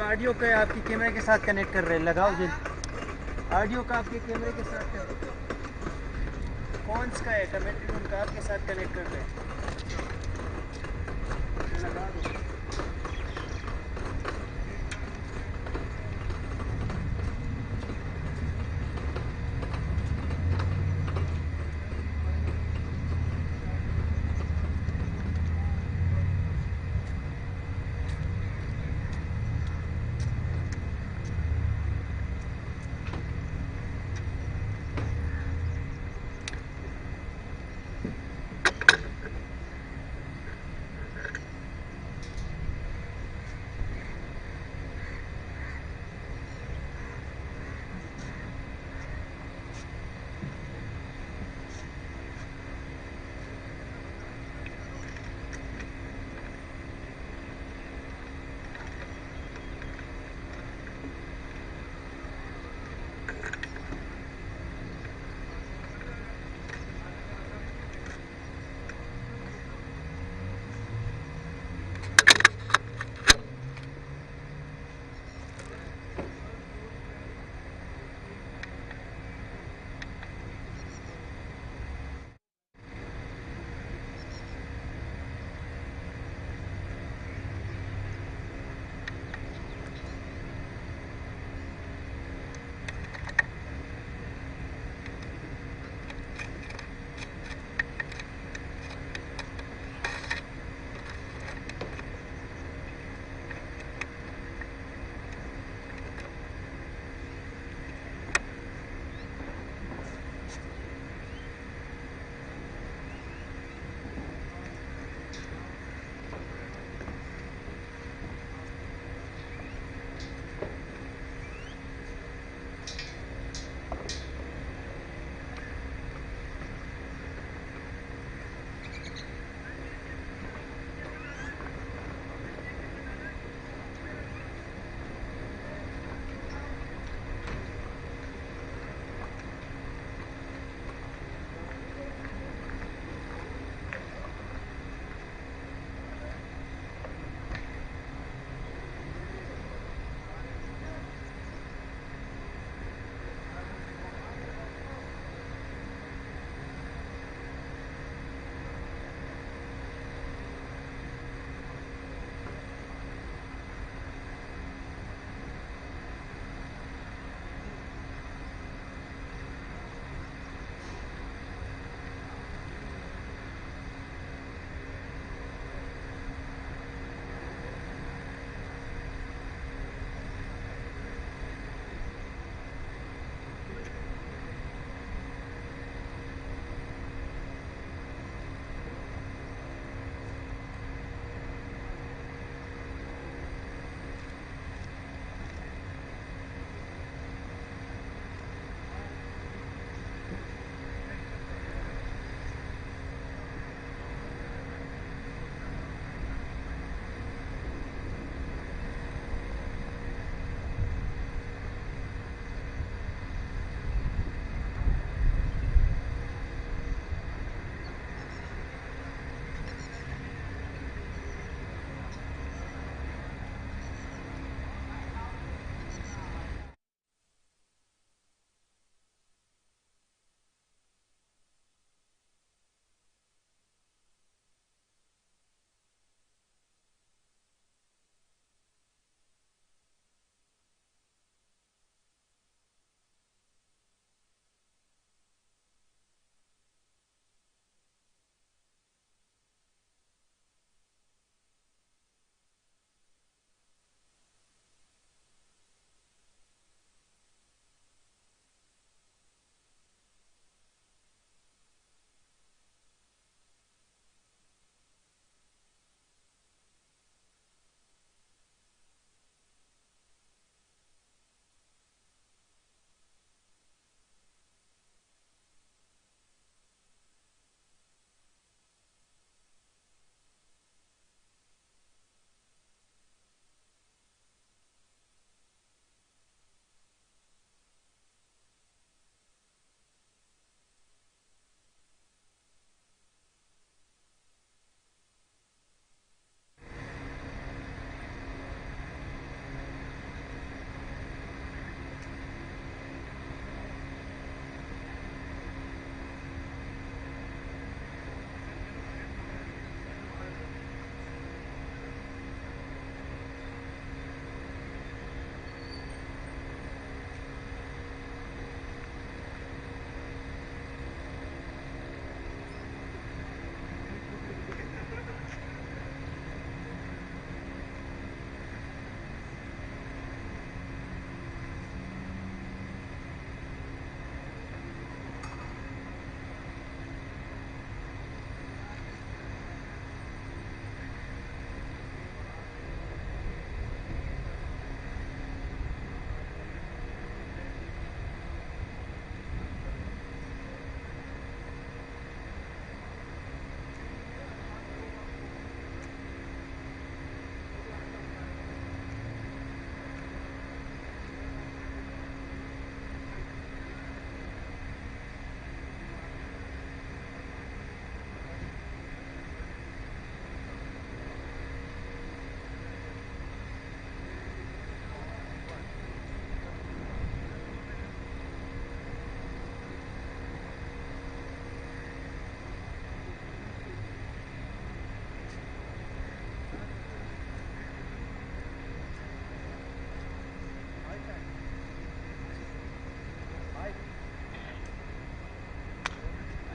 Audio का आपकी कैमरे के साथ कनेक्ट कर रहे हैं, लगाओ जी। ऑडियो का आपके कैमरे के साथ कौन सा है, कमेंट्री रूम का आपके साथ कनेक्ट कर रहे हैं, लगा दो।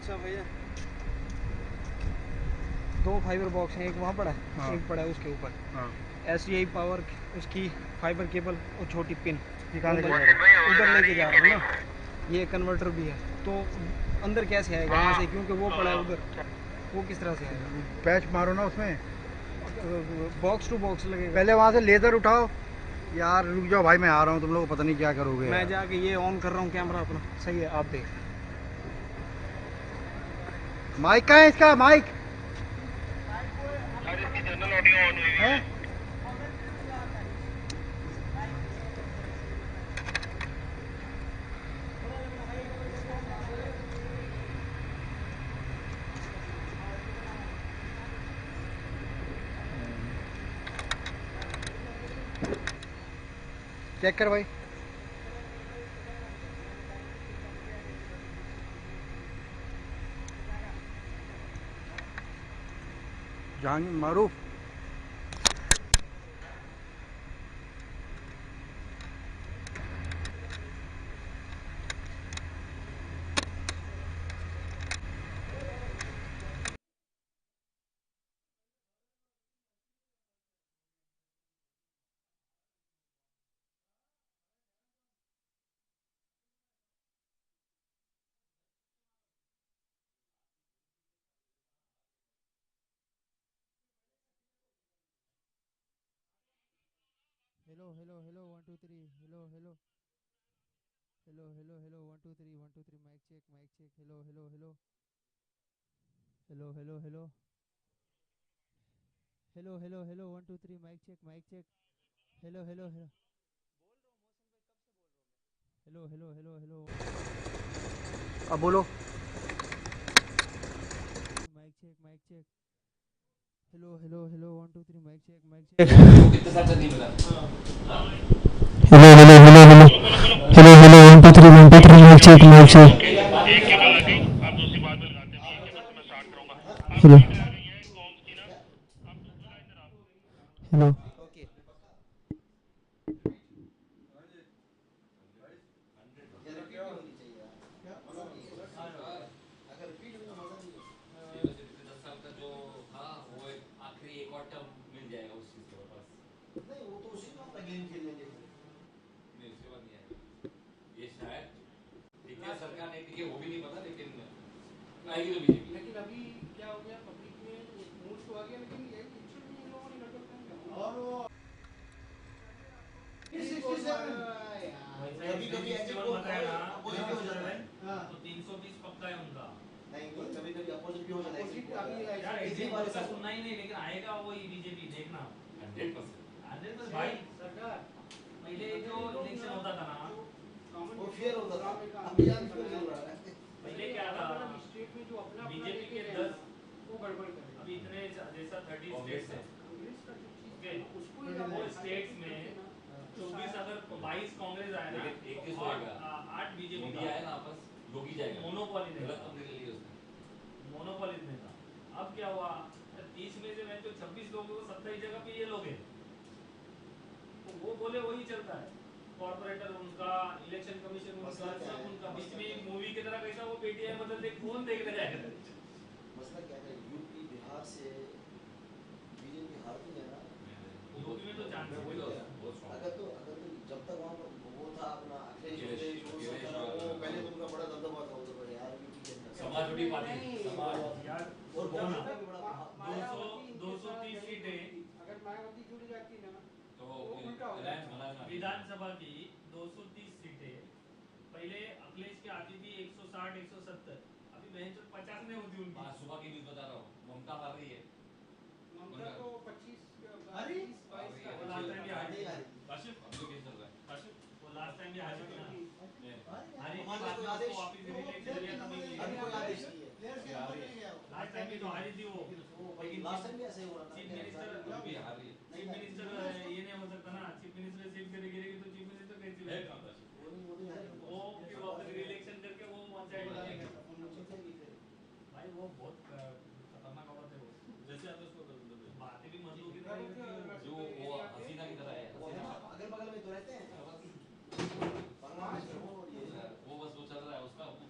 अच्छा भैया, 2 फाइबर बॉक्स हैं, एक वहाँ पड़ा है, हाँ। एक पड़ा है उसके ऊपर। हाँ। SDI पावर उसकी फाइबर केबल और छोटी पिन निकाल के उधर लेके जा रहा हूँ ना। ये कन्वर्टर भी है, तो अंदर कैसे आएगा यहाँ से, क्योंकि वो पड़ा है उधर, वो किस तरह से आएगा? पैच मारो ना उसमें, बॉक्स टू बॉक्स लगेगा। पहले वहाँ से लेज़र उठाओ। यार रुक जाओ भाई, मैं आ रहा हूँ, तुम लोग पता नहीं क्या करोगे। मैं जाके ये ऑन कर रहा हूँ कैमरा अपना, सही है, आप देख। माइक कहाँ है इसका? माइक है? चेक कर भाई। Jahangir Maroof. Hello hello hello 1 2 3 hello hello hello hello hello 1 2 3 1 2 3 mic check hello hello hello hello hello hello hello hello hello 1 2 3 mic check hello hello hello hello hello hello hello अब बोलो। Mic check hello hello hello 1 2 3 mic check hello hello hello hello hello hello 1 2 3 1 2 3 mic check hello hello okay. आखिरी एक और term मिल जाएगा उस चीज के वापस। नहीं वो तो उसी में अपना गेम खेल लेंगे फिर। नहीं उसके बाद नहीं आएगा ये शायद। टिके सरकार नहीं टिके वो भी नहीं पता, लेकिन आएगी तो बीजेपी। लेकिन अभी क्या हो गया, पब्लिक में एक मूड तो आ गया, लेकिन ये इलेक्शन में इन लोगों ने गड़बड़ कर दिया। और वो कभी कभी ऐसे अपोजिट भी हो जाता है। तो 320 पक्का है उनका। नहीं कभी कभी अपोजिट भी हो जाता है। यार ऐसी बात का सुनना ही नहीं, लेकिन आएगा वही बीजेपी, देखना 100%। भाई सरकार पहले जो इलेक्शन होता था ना, वो फेयर होता था, अभी यार फेयर चल रहा है। पहले क्या था, स्टेट में जो अपना बीजेपी के 10 वो गड़बड़ करे। अभी इतने जैसा 30 स्टेट्स है कांग्रेस का जो चीज है उसको वो स्टेट्स में 24, अगर 22 कांग्रेस आए ना, लेकिन एक चीज और होएगा, 8 बीजेपी मोदी आए ना वापस, योगी जाएगा। मोनोपॉली नहीं गलत था, कंपनी ले ली उसने। मोनोपॉली नहीं था। अब क्या हुआ, 30 में से मैं तो 26 लोगों को 27 जगह पे ये लोग हैं, तो वो बोले वही चलता है। कॉर्पोरेटर उनका, इलेक्शन कमीशन उनका, सब उनका। बीच में एक मूवी की तरह कैसा वो पेटीएम बदल दे, कौन देखने जाएगा। मसला क्या है, यूपी बिहार से बीजेपी हारती है ना। यूपी में तो चांस है। अगर तो जब तक वहाँ पर वो था अपना अखिलेश वो सब था, वो पहले तो उनका बड़ा दबदबा था उधर पर यार यूपी के अंदर। समाजवादी पार्टी समाज यार, और बहुत का भी बड़ा 230 सीटें अगर मायावती जुड़ जाती ना तो उल्टा हो जाता। विधानसभा की 230 सीटें पहले अखिलेश की आती थी 160 170, अभी 50 में होती उनकी। सुबह की न्यूज बता रहा हूँ, ममता हार रही है। ममता तो 25 अरे 22 का वो लास्ट टाइम भी हारी नहीं थी। आ रही। काशिफ अभी केस चल रहा है, काशिफ वो लास्ट टाइम भी हारी थी ना। हारी थी, हमारे बाद कोई में उसको आदेश वापस रिलेक्शन दिया था, नहीं अभी कोई आदेश नहीं है। लास्ट टाइम भी तो हारी थी वो। लेकिन लास्ट टाइम भी ऐसे ही हुआ था। चीफ मिनिस्टर अभी हार रही है। चीफ मिनिस्टर ये नहीं हो सकता ना, चीफ मिनिस्टर सीट गिरेगी तो चीफ मिनिस्टर कैसे होगा? वो फिर वापस रिलेक्शन करके वो वन साइड हो जाएगा। भाई वो बहुत खतरनाक औरत है वो, जैसे आता उसको बातें भी मजनू की तरह करती है जो वो हसीना की तरह है, अगल बगल में तो रहते हैं। वो बस वो चल रहा है उसका। वो।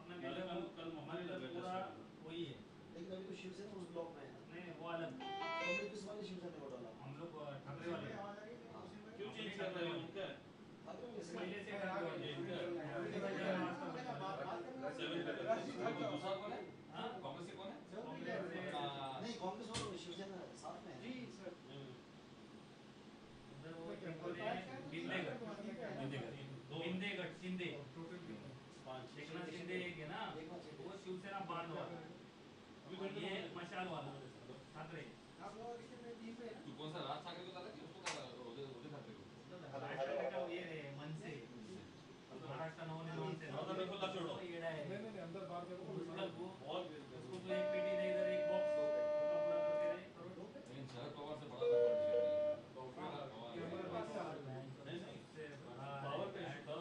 अपना लीडर हमारे इधर पूरा वही है। लेकिन अभी तो शिवसेना उस ब्लॉक में है ना। नहीं वो अलग। तुमने किस वाले शिवसेना को डाला? हम लोग ठाकरे वाले क्यों चेंज करते हैं उनका? ठाकरे में पहले से ठाकरे वाले दूसरा कौन है? हाँ? कांग्रेस से कौन है? कांग्रेस से नहीं, कांग्रेस वालों शिवसेना साथ में है। जी सर। उधर वो इन्होंने बिंदेगढ़ शिंदे एकनाथ शिंदे एक है ना, वो शिवसेना बांध वाला, ये मशाल वाला ठाकरे। तू कौन सा राज ठाकरे को डाला कि उसको डाला? उदय ठाकरे को? राज ठाकरे का ये रे मनसे, महाराष्ट्र नवनिर्माण से वो येड़ा है। उसको तो एक पेटी दे इधर एक बॉक्स पूरा करके दे। लेकिन शरद पवार से बड़ा कंपटीशन नहीं है।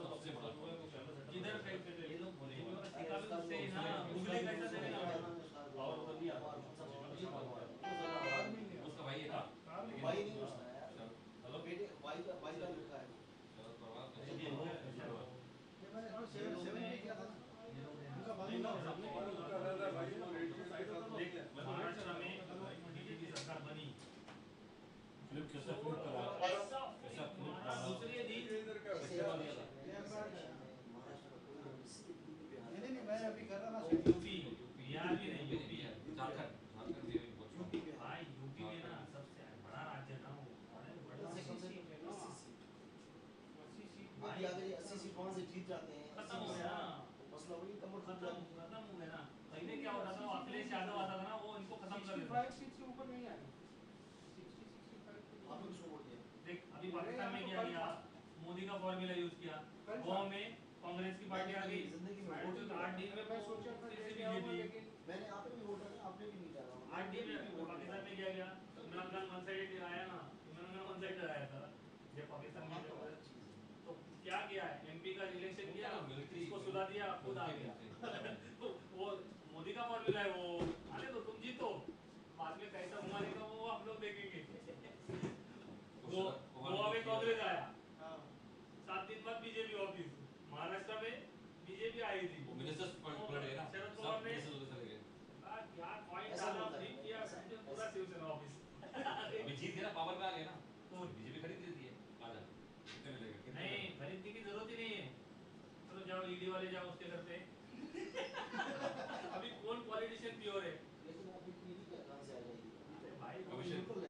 सबसे बड़ा किधर ये लोग बोले टीका भी उससे ही ना, उगले कैसा देगा और उधर नहीं आता। उसका भाई है ना? भाई नहीं उसका है। हेलो बेटे भाई का लड़का है। शरद पवार महाराष्ट्र में बीजेपी सरकार बनी, फिल्म कैसा फिल्म करा? कैसा फिल्म करा? दूसरी दी नहीं मैं अभी कर रहा था। यूपी बिहार भी नहीं, यूपी है। झारखंड भी बहुत भाई यूपी में ना सबसे बड़ा राज्य ना वो, बड़ा अभी अगर ये 80 सीट वहाँ से जीत जाते हैं, खत्म हो गया ना, मसला वही कमर फूट खत्म जाती है। खत्म हो गया ना। पहले क्या होता था, वो अखिलेश यादव आता था ना, वो इनको खत्म कर देता था। 65 सीट से ऊपर नहीं आए। 60-65 आपने किसको वोट दिया? देख अभी पाकिस्तान में क्या किया, मोदी का फॉर्मूला यूज किया, गोवा में कांग्रेस की पार्टी आ गई, जिंदगी में वोट 8 दिन में मैं सोचा था फिर से लेके आऊंगा, बीजेपी लेकिन मैंने आपने भी वोट डाला, आपने भी नहीं डाला। 8 दिन में पाकिस्तान में क्या गया, इमरान खान वन साइडेड आया ना, इमरान खान वन साइडेड आया था जब पाकिस्तान में तो गया। अलग चीज है। तो क्या किया है, एमपी का इलेक्शन किया, इसको सुधा दिया, खुद आ गया। तो वो मोदी का फॉर्मूला है, वो आने दो तुम जीतो, बाद में कैसा घुमाने का वो हम लोग देखेंगे। गोवा में कांग्रेस आया, 7 दिन बाद बीजेपी ऑफिस, महाराष्ट्र में बीजेपी आई थी, मिनिस्टर्स पलट गए ना, शरद सब पवार ने मिनिस्टर उधर चले गए। क्या पॉइंट ऐसा डाला, होता है। फ्लिप किया, पूरा शिवसेना ऑफिस। अभी जीत गया ना, पावर में आ गया ना, तो बीजेपी खरीद लेती है। आजा कितने मिलेगा? नहीं खरीदने की जरूरत ही नहीं है, चलो जाओ ईडी वाले जाओ उसके घर पे। अभी कौन पॉलिटिशियन प्योर है? लेकिन आप इतनी कहाँ से आ जाएगी? भाई commission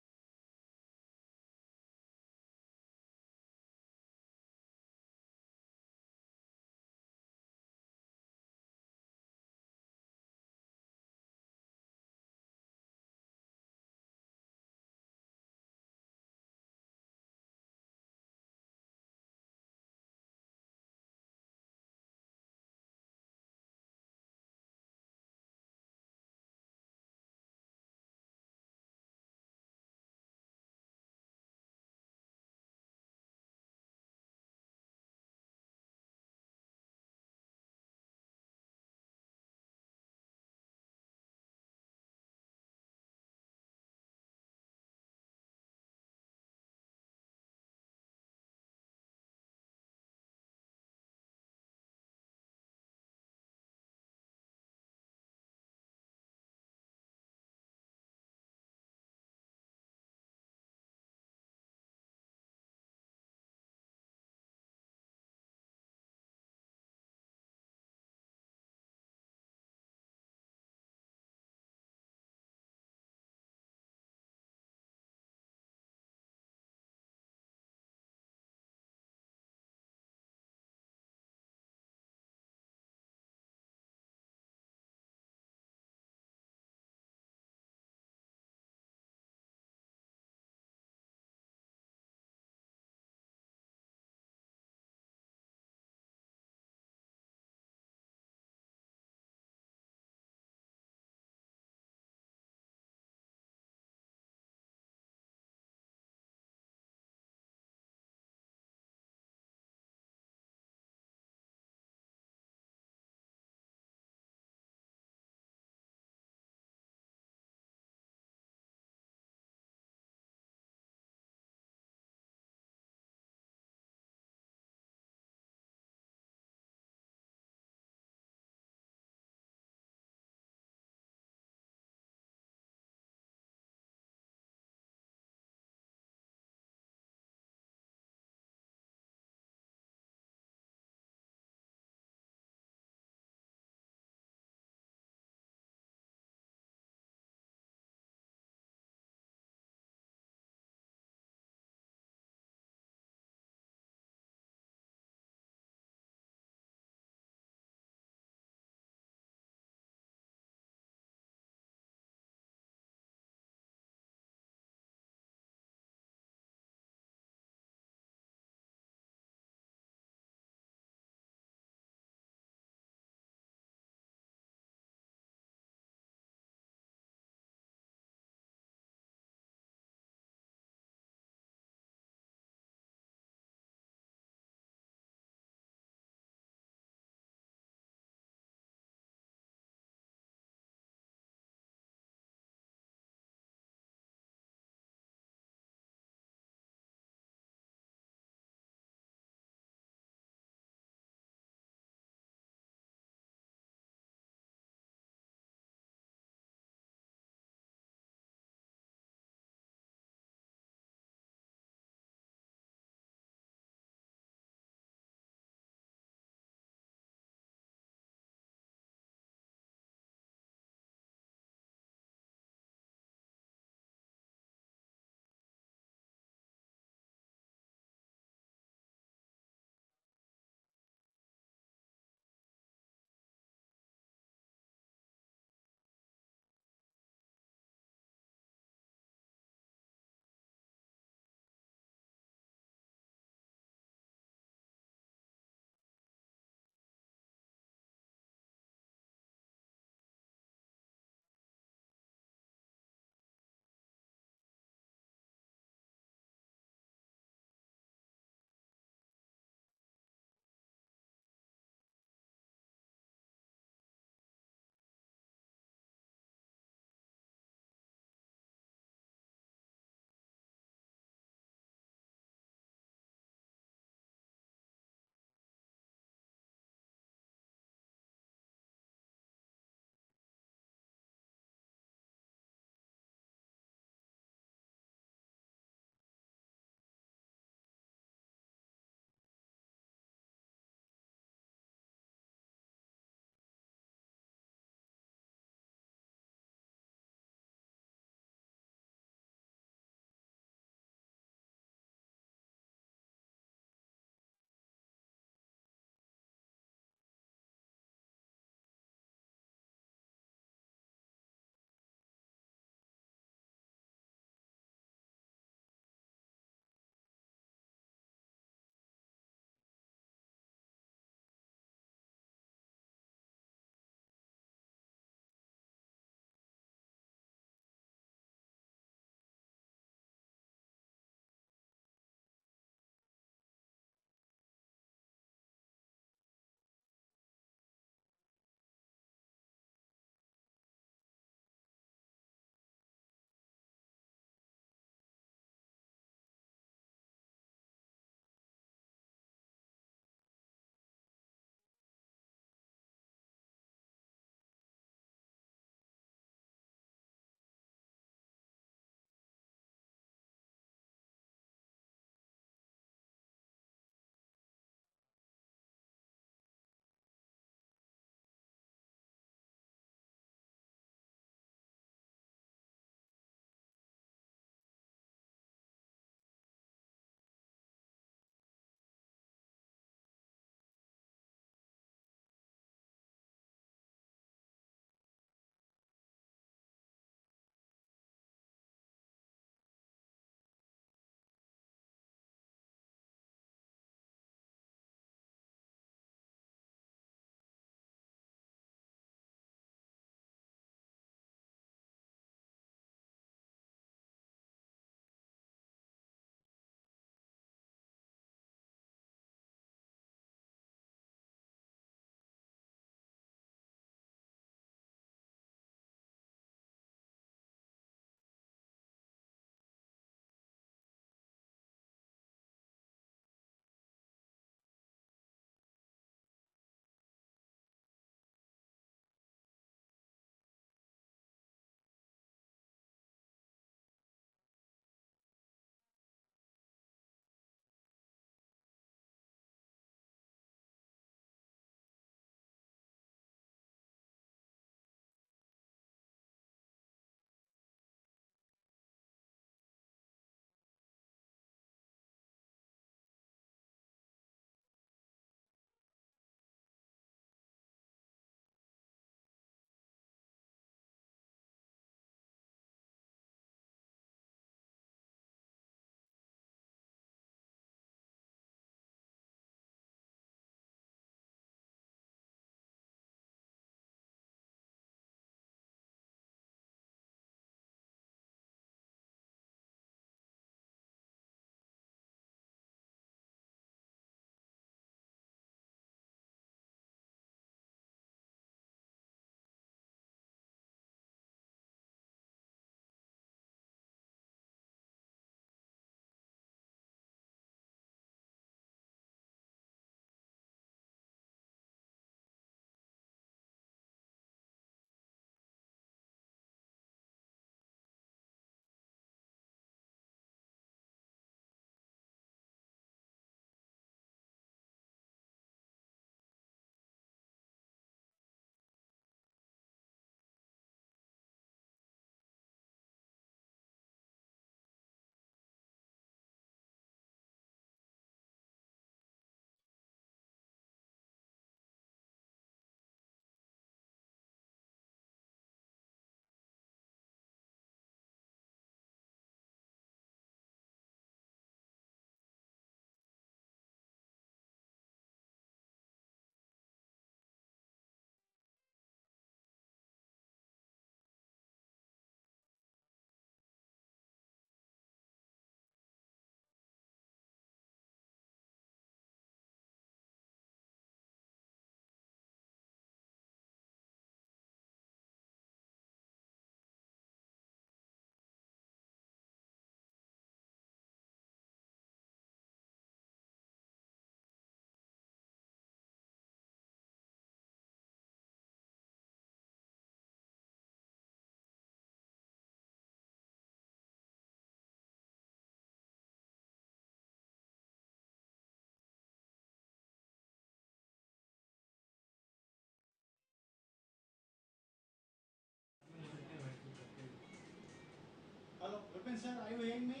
sir, are you hearing me?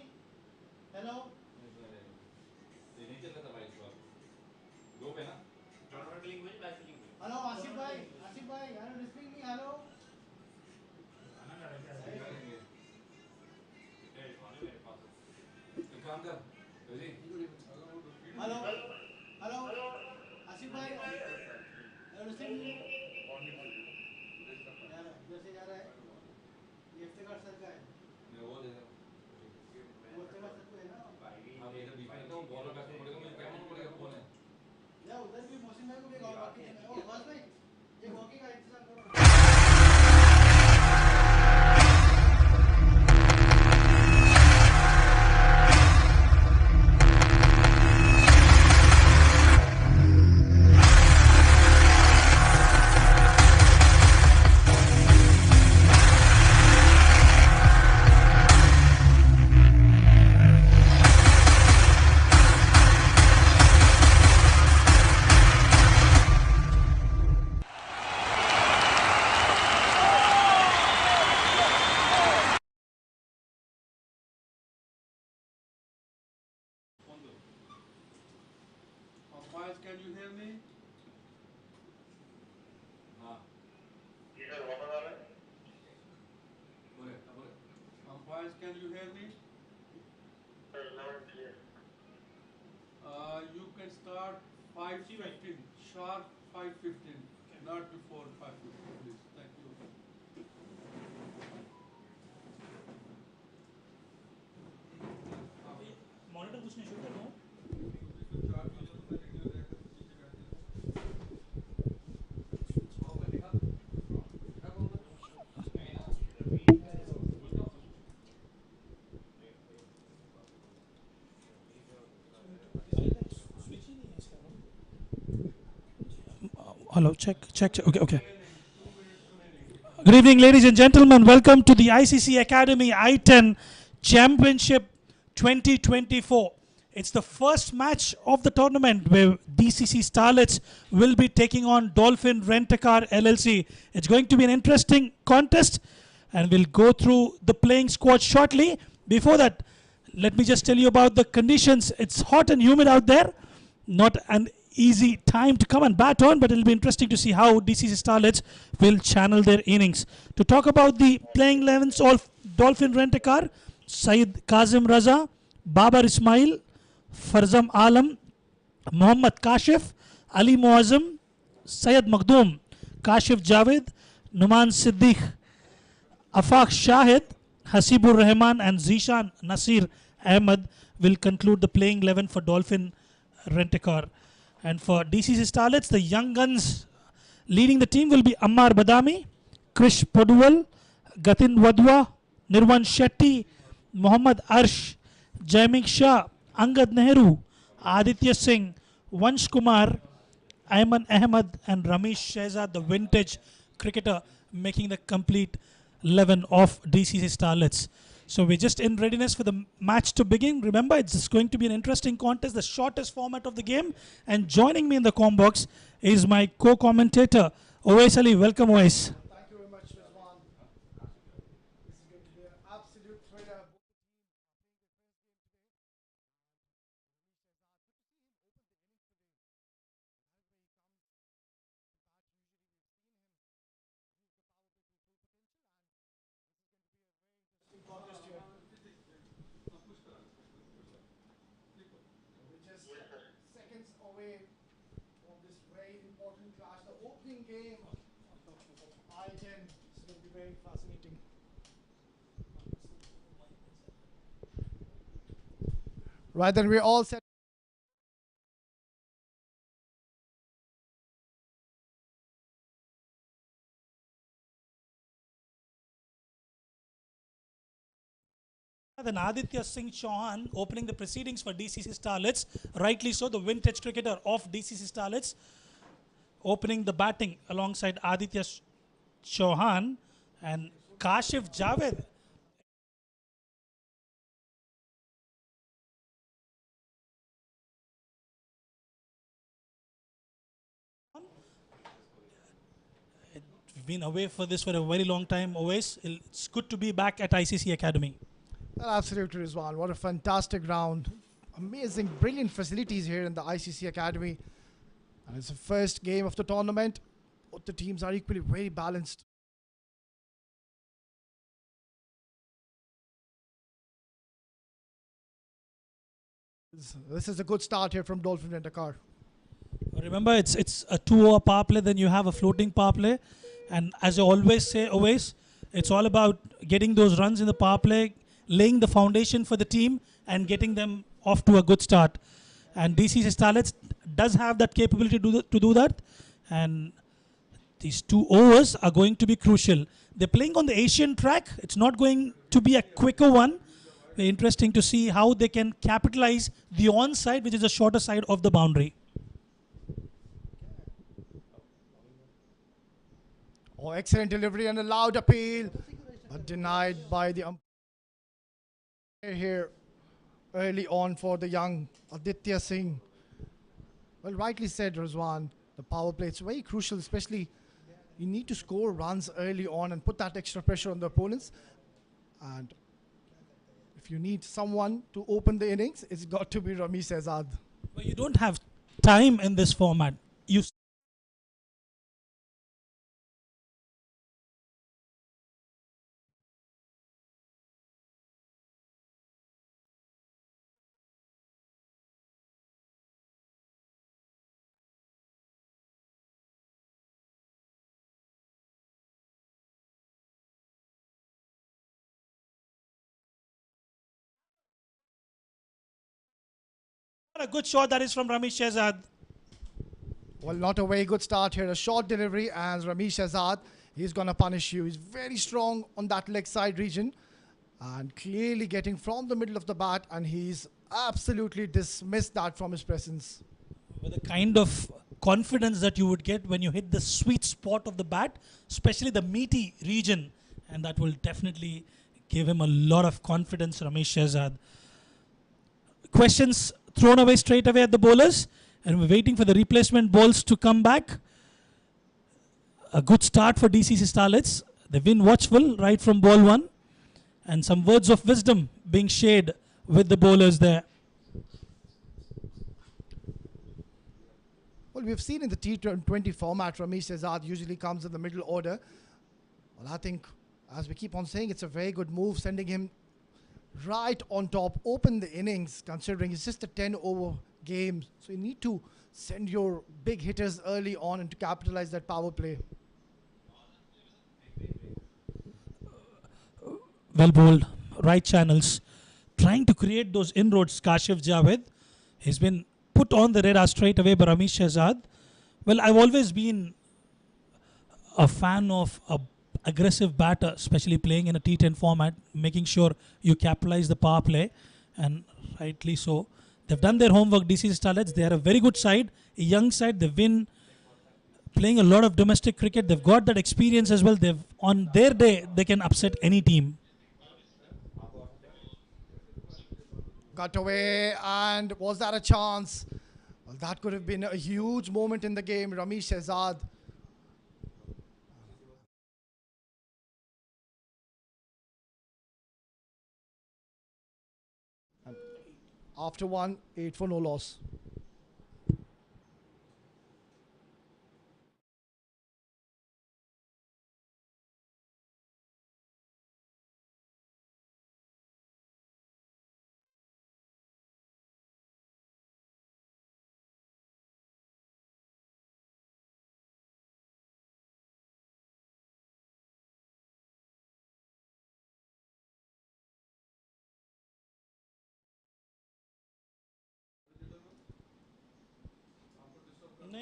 Hello? ये नहीं चल रहा था भाई इस बार दो पे ना टूर्नामेंट लिंक भेज मैच लिंक भेज Hello, Asif bhai, are you listening me? Hello? आना ना क्या क्या करेंगे टेलीफोन है मेरे पास एक काम कर जी Hello? Hello? Asif bhai, are you listening me? यार, इधर से जा रहा है। ये इफ्तिकार सर का है। मैं वो दे रहा हूँ वो इफ्तिकार सर को है ना? अब इधर बीच में तो बॉल बैक पड़ेगा मुझे क्या मालूम पड़ेगा कौन है या उधर भी मोहसिन भाई को भी और बाकी जगह। ओ, बस भाई, ये हॉकी का इंतजाम करो। Umpires, can you hear me? हाँ बोले अब बोले Umpires, can you hear me? You can start 5:15, sharp 5:15, not before 5:15, please. Thank you. Monitor कुछ नहीं शुरू कर दूँ Hello, check. Okay. Good evening, ladies and gentlemen. Welcome to the ICC Academy I10 Championship 2024. It's the first match of the tournament where DCC Starlets will be taking on Dolphin Rent-A-Car LLC. It's going to be an interesting contest, and we'll go through the playing squad shortly. Before that, let me just tell you about the conditions. It's hot and humid out there. Not an easy time to come and bat on, but it'll be interesting to see how DCC Starlets will channel their innings. To talk about the playing 11s of Dolphin Rent-A-Car, Syed Kazim Raza, Babar Ismail, Farzam Alam, Mohammad Kashif, Ali Muazzam, Syed Makhdoom, Kashif Javed, Numan Siddiq, Afaq Shahid, Hasibur Rahman and Zishan Nasir Ahmed will conclude the playing 11 for Dolphin Rent-A-Car. And for DCC Starlets, the young guns leading the team will be Ammar Badami, Krish Poduwal, Gatin Wadwa, Nirwan Shetty, Muhammad Arsh, Jaimik Shah, Angad Nehru, Aditya Singh, Vansh Kumar, Ayman Ahmed and Ramesh Shehzad, the vintage cricketer, making the complete 11 of DCC Starlets. So we're just in readiness for the match to begin. Remember, it's going to be an interesting contest, the shortest format of the game. And joining me in the comm box is my co-commentator, Owais Ali. Welcome, Owais. Thank you very much, Rizwan. This is going to be an absolute thriller. Contest here. We're just seconds away from this very important clash, the opening game of I10. This is going to be very fascinating. Right, then we're all set. Then Aditya Singh Chauhan opening the proceedings for DCC Starlets. Rightly so, the vintage cricketer of DCC Starlets opening the batting alongside Aditya Chauhan and Kashif Javed. We've been away for this for a very long time, always. It's good to be back at ICC Academy. Absolutely, Rizwan. What a fantastic round. Amazing, brilliant facilities here in the ICC Academy. And it's the first game of the tournament. Both the teams are equally very balanced. This is a good start here from Dolphin and Dakar. Remember, it's a 2-over power play, then you have a floating power play. And as I always say, always, it's all about getting those runs in the power play, laying the foundation for the team, and getting them off to a good start. And DCC Starlets does have that capability to do that. And these 2 overs are going to be crucial. They're playing on the Asian track. It's not going to be a quicker one. Very interesting to see how they can capitalize the onside, which is the shorter side of the boundary. Oh, excellent delivery and a loud appeal, but denied by the umpire here early on for the young Aditya Singh. Well, rightly said, Rizwan. The power play, it's very crucial, especially you need to score runs early on and put that extra pressure on the opponents. And if you need someone to open the innings, it's got to be Ramesh Azad. But you don't have time in this format. You a good shot that is from Ramesh Shehzad. Well, not a very good start here. A short delivery as Ramesh Azad. He's going to punish you. He's very strong on that leg side region and clearly getting from the middle of the bat, and he's absolutely dismissed that from his presence. With the kind of confidence that you would get when you hit the sweet spot of the bat, especially the meaty region, and that will definitely give him a lot of confidence, Ramesh Shehzad. Questions thrown away straight away at the bowlers, and we're waiting for the replacement balls to come back. A good start for DCC Starlets. They've been watchful right from ball 1, and some words of wisdom being shared with the bowlers there. Well, we've seen in the T20 format, Ramesh Azad usually comes in the middle order. Well, I think, as we keep on saying, it's a very good move, sending him right on top, open the innings, considering it's just a 10-over game. So you need to send your big hitters early on and to capitalize that power play. Well bowled, right channels, trying to create those inroads. Kashif Javed has been put on the radar straight away by Ramesh Shehzad. Well, I've always been a fan of a aggressive batter, especially playing in a T10 format, making sure you capitalize the power play, and rightly so. They've done their homework, DCC Starlets. They are a very good side, a young side. They've been playing a lot of domestic cricket. They've got that experience as well. They've, on their day, they can upset any team. Got away, and was that a chance? Well, that could have been a huge moment in the game. Ramesh Azad. After 1, 8 for no loss.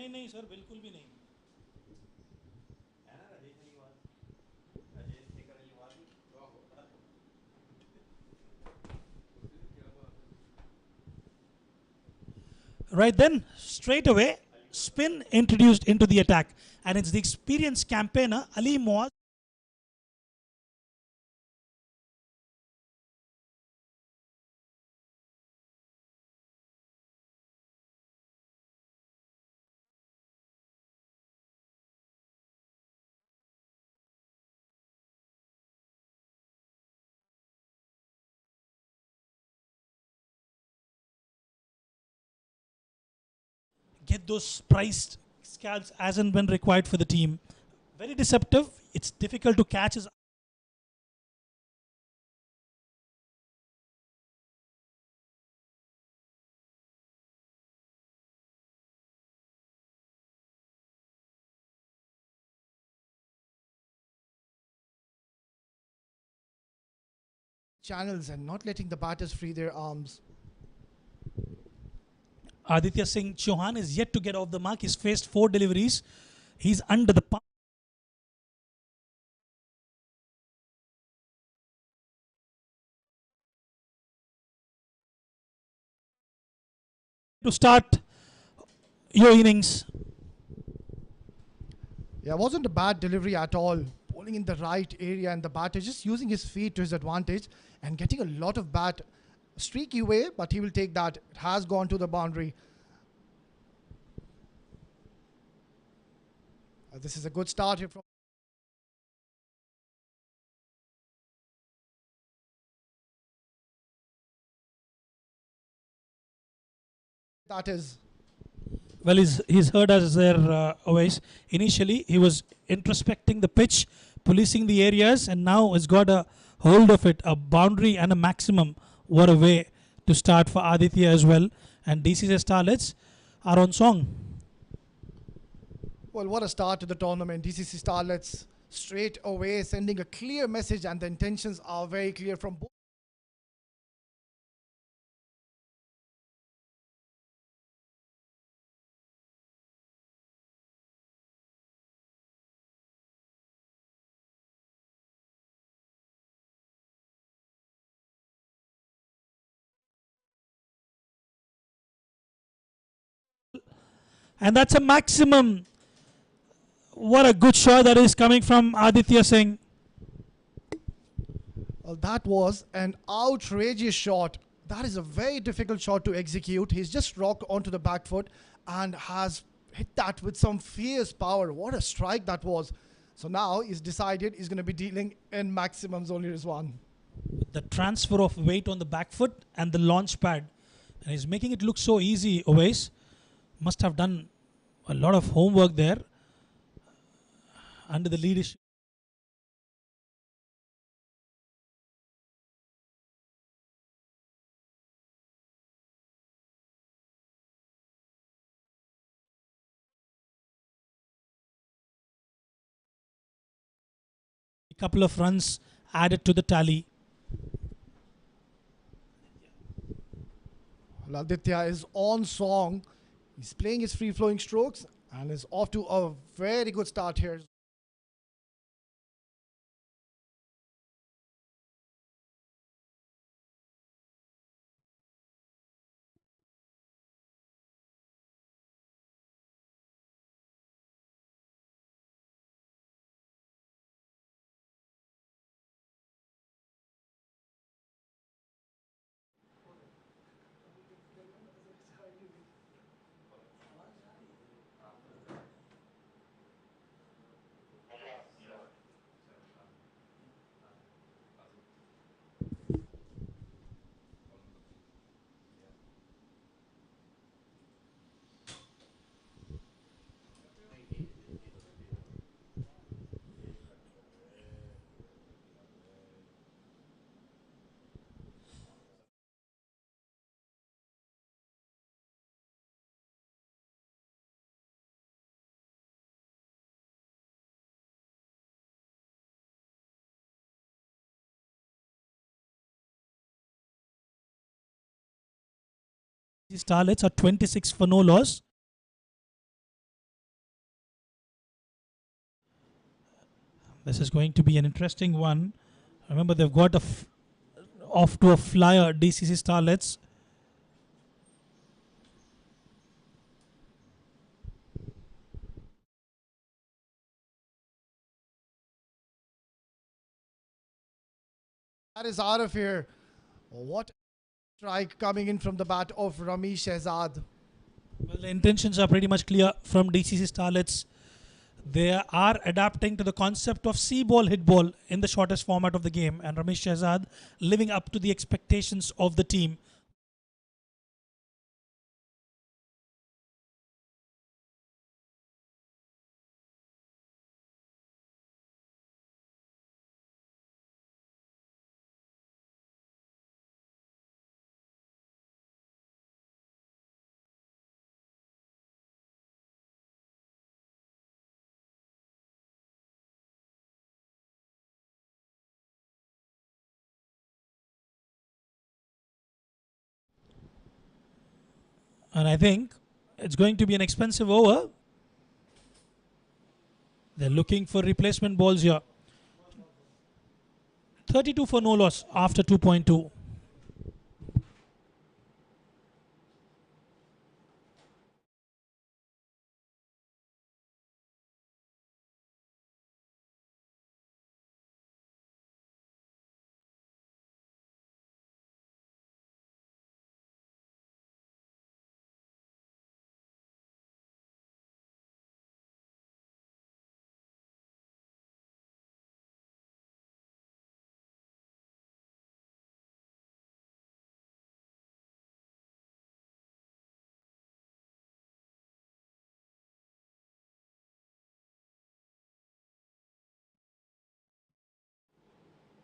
नहीं sir बिल्कुल भी नहीं. Right then, straight away, spin introduced into the attack, and it's the experienced campaigner Ali Moaz get those priced scalps as and when required for the team. Very deceptive. It's difficult to catch his channels and not letting the batters free their arms. Aditya Singh Chauhan is yet to get off the mark. He's faced 4 deliveries. He's under the pump. To start your innings. Yeah, it wasn't a bad delivery at all. Bowling in the right area and the batter just using his feet to his advantage and getting a lot of bat. Streaky way, but he will take that. It has gone to the boundary. This is a good start here from that is. Well, he's heard us there always. Initially, he was introspecting the pitch, policing the areas, and now has got a hold of it, a boundary and a maximum. What a way to start for Aditya as well. And DCC Starlets are on song. Well, what a start to the tournament. DCC Starlets straight away sending a clear message, and the intentions are very clear from both. And that's a maximum. What a good shot that is coming from Aditya Singh. Well, that was an outrageous shot. That is a very difficult shot to execute. He's just rocked onto the back foot and has hit that with some fierce power. What a strike that was. So now he's decided he's going to be dealing in maximums only, Rizwan. The transfer of weight on the back foot and the launch pad. And he's making it look so easy, always. Must have done a lot of homework there under the leadership. A couple of runs added to the tally. Aditya is on song. He's playing his free-flowing strokes and is off to a very good start here. Starlets are 26 for no loss. This is going to be an interesting one. Remember, they've got off to a flyer, DCC Starlets. That is out of here. What strike coming in from the bat of Ramesh Shehzad. Well, the intentions are pretty much clear from DCC Starlets. They are adapting to the concept of see ball, hit ball in the shortest format of the game, and Ramesh Shehzad living up to the expectations of the team. And I think it's going to be an expensive over. They're looking for replacement balls here. 32 for no loss after 2.2.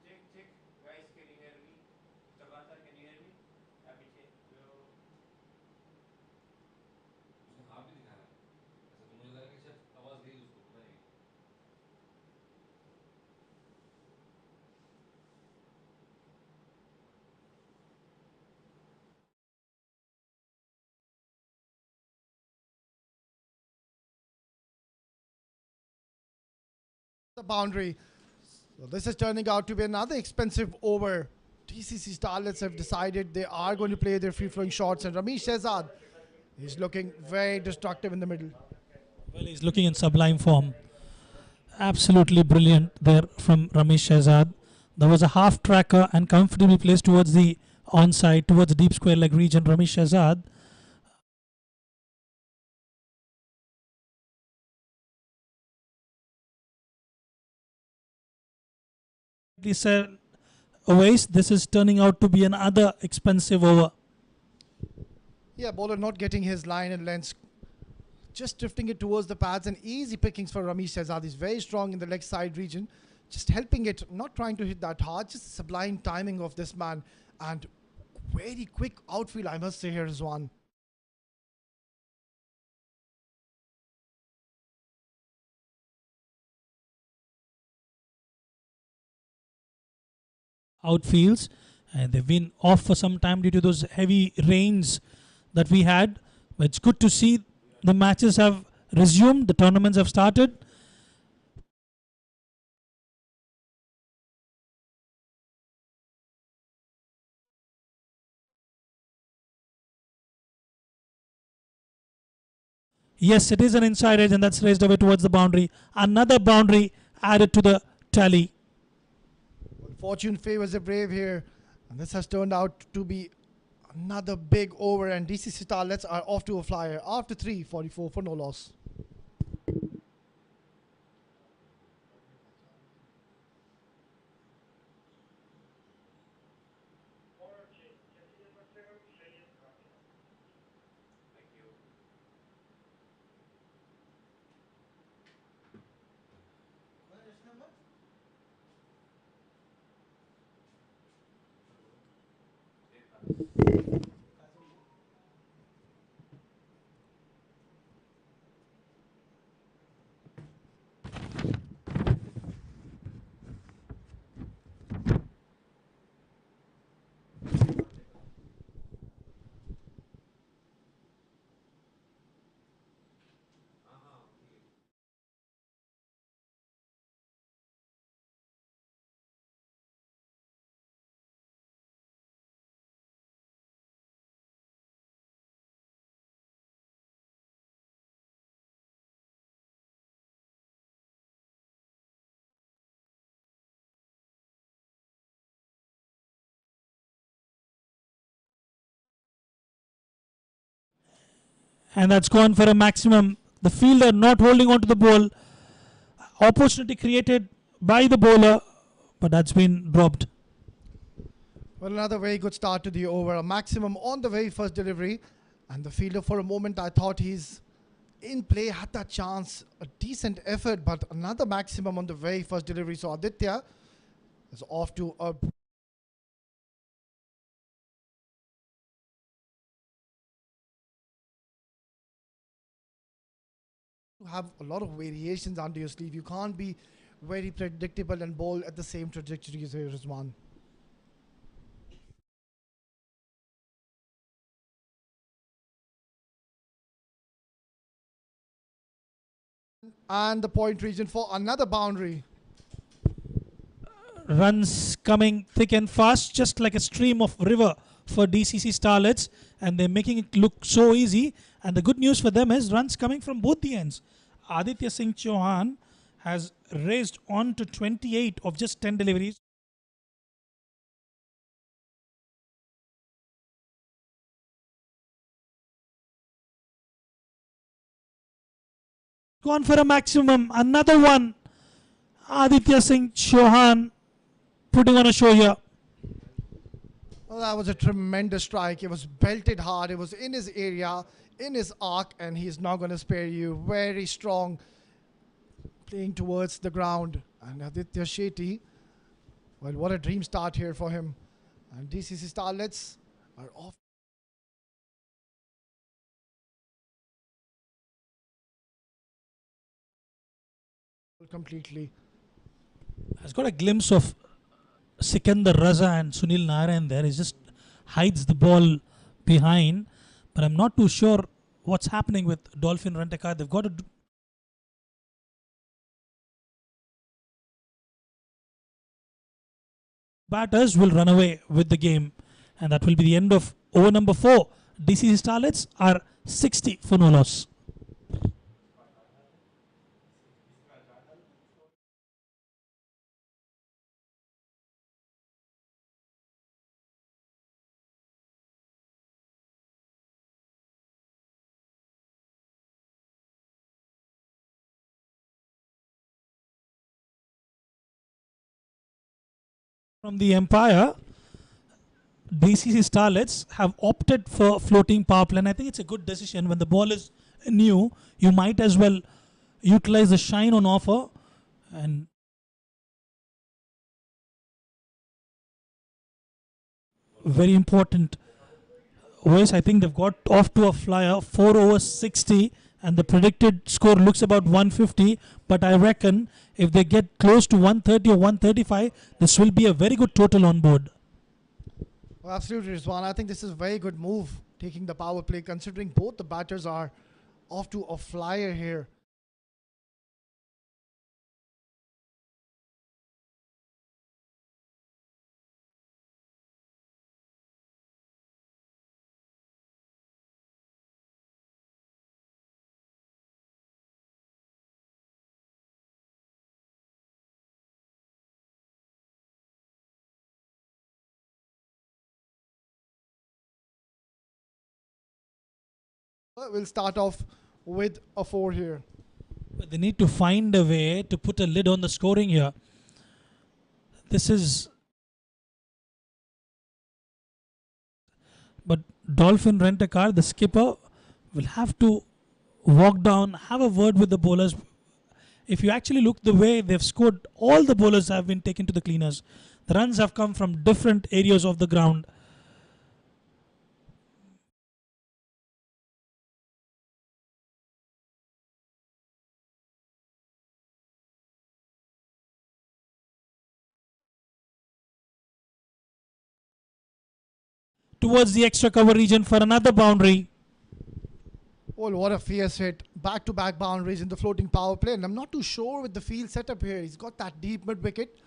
Check, check. Guys, can you hear me? Mr. Bhatta, can you hear me? Happy check. उसने हाथ भी दिखाया ऐसा तो मुझे लगा कि शायद आवाज गई उसको पता नहीं The boundary. So this is turning out to be another expensive over. DCC Starlets have decided they are going to play their free-flowing shots, and Ramesh Shehzad is looking very destructive in the middle. Well, he's looking in sublime form. Absolutely brilliant there from Ramesh Shehzad. There was a half tracker and comfortably placed towards the onside, towards the deep square leg region. Ramesh Shehzad. Said Awais, this is turning out to be another expensive over. Yeah, bowler not getting his line and length, just drifting it towards the pads, and easy pickings for Ramesh Shehzad. He's very strong in the leg side region, just helping it, not trying to hit that hard, just sublime timing of this man, and very quick outfield, I must say here, Rizwan. Outfields, and they've been off for some time due to those heavy rains that we had. But it's good to see the matches have resumed, the tournaments have started. Yes, it is an inside edge, and that's raised away towards the boundary. Another boundary added to the tally. Fortune favors the brave here, and this has turned out to be another big over, and DCC Starlets are off to a flyer after 3:44 for no loss. And that's gone for a maximum. The fielder not holding on to the ball. Opportunity created by the bowler, but that's been dropped. Well, another very good start to the over, a maximum on the very first delivery, and the fielder for a moment I thought he's in play, had that chance, a decent effort, but another maximum on the very first delivery. So Aditya is off to a have a lot of variations under your sleeve. You can't be very predictable and bowl at the same trajectory as Rizwan. and the point region for another boundary. Runs coming thick and fast, just like a stream of river for DCC Starlets, and they're making it look so easy. And the good news for them is runs coming from both the ends. Aditya Singh Chauhan has raised on to 28 of just 10 deliveries. Gone for a maximum. Another one. Aditya Singh Chauhan putting on a show here. Well, that was a tremendous strike. It was belted hard. It was in his area, in his arc, and he's not going to spare you. Very strong, playing towards the ground. And Aditya Shetty, well, what a dream start here for him. And DCC Starlets are off. Completely. Has got a glimpse of Sikandar Raza and Sunil Narayan there. He just hides the ball behind. But I'm not too sure what's happening with Dolphin Rent-A-Car. They've got to batters will run away with the game. And that will be the end of over number 4. DCC Starlets are 60 for no loss. From the Empire, DCC Starlets have opted for floating power play, and I think it's a good decision. When the ball is new, you might as well utilize the shine on offer. And very important ways, I think they've got off to a flyer, 4 over 60, and the predicted score looks about 150, but I reckon if they get close to 130 or 135, this will be a very good total on board. Well, absolutely, Rizwan. I think this is a very good move, taking the power play, considering both the batters are off to a flyer here. We'll start off with a 4 here. But they need to find a way to put a lid on the scoring here. This is... But Dolphin Rent-A-Car, the skipper, will have to walk down, have a word with the bowlers. If you actually look the way they've scored, all the bowlers have been taken to the cleaners. The runs have come from different areas of the ground. Towards the extra cover region for another boundary. Oh, what a fierce hit. Back-to-back boundaries in the floating power play. And I'm not too sure with the field setup here. He's got that deep mid-wicket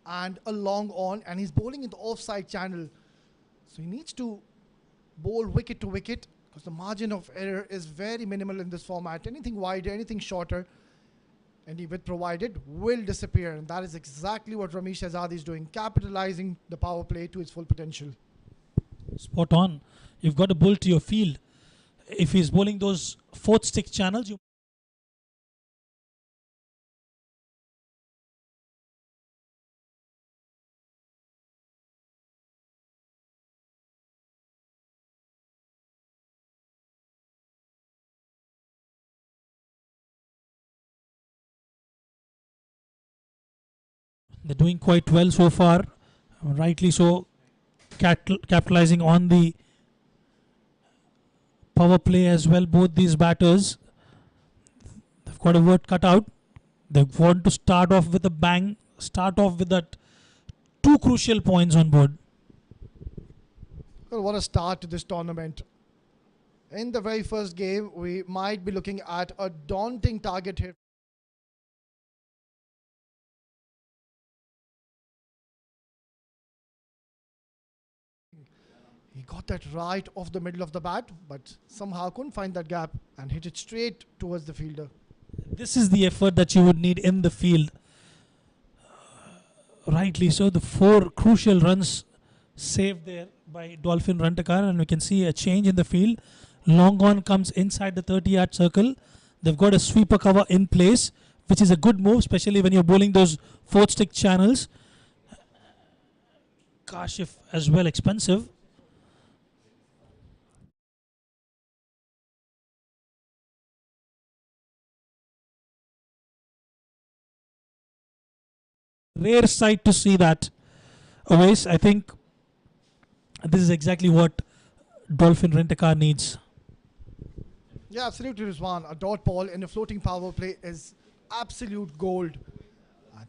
and a long on. And he's bowling in the offside channel. So he needs to bowl wicket to wicket, because the margin of error is very minimal in this format. Anything wider, anything shorter, any width provided will disappear. And that is exactly what Ramesh Azadi is doing, capitalizing the power play to its full potential. Spot on. You've got to bowl to your field. If he's bowling those fourth stick channels, you they're doing quite well so far, rightly so, capitalizing on the power play as well. Both these batters, they've got a word cut out. They want to start off with a bang, start off with that 2 crucial points on board. Well, what a start to this tournament. In the very first game, we might be looking at a daunting target here. He got that right off the middle of the bat, but somehow couldn't find that gap and hit it straight towards the fielder. This is the effort that you would need in the field. Rightly so, the 4 crucial runs saved there by Dolphin Rantakar, and we can see a change in the field. Long on comes inside the 30-yard circle. They've got a sweeper cover in place, which is a good move, especially when you're bowling those 4th-stick channels. Kashif as well, expensive. Rare sight to see that. Always, I think this is exactly what Dolphin Rent-A-Car needs. Yeah, absolutely, Rizwan. A dot ball in a floating power play is absolute gold.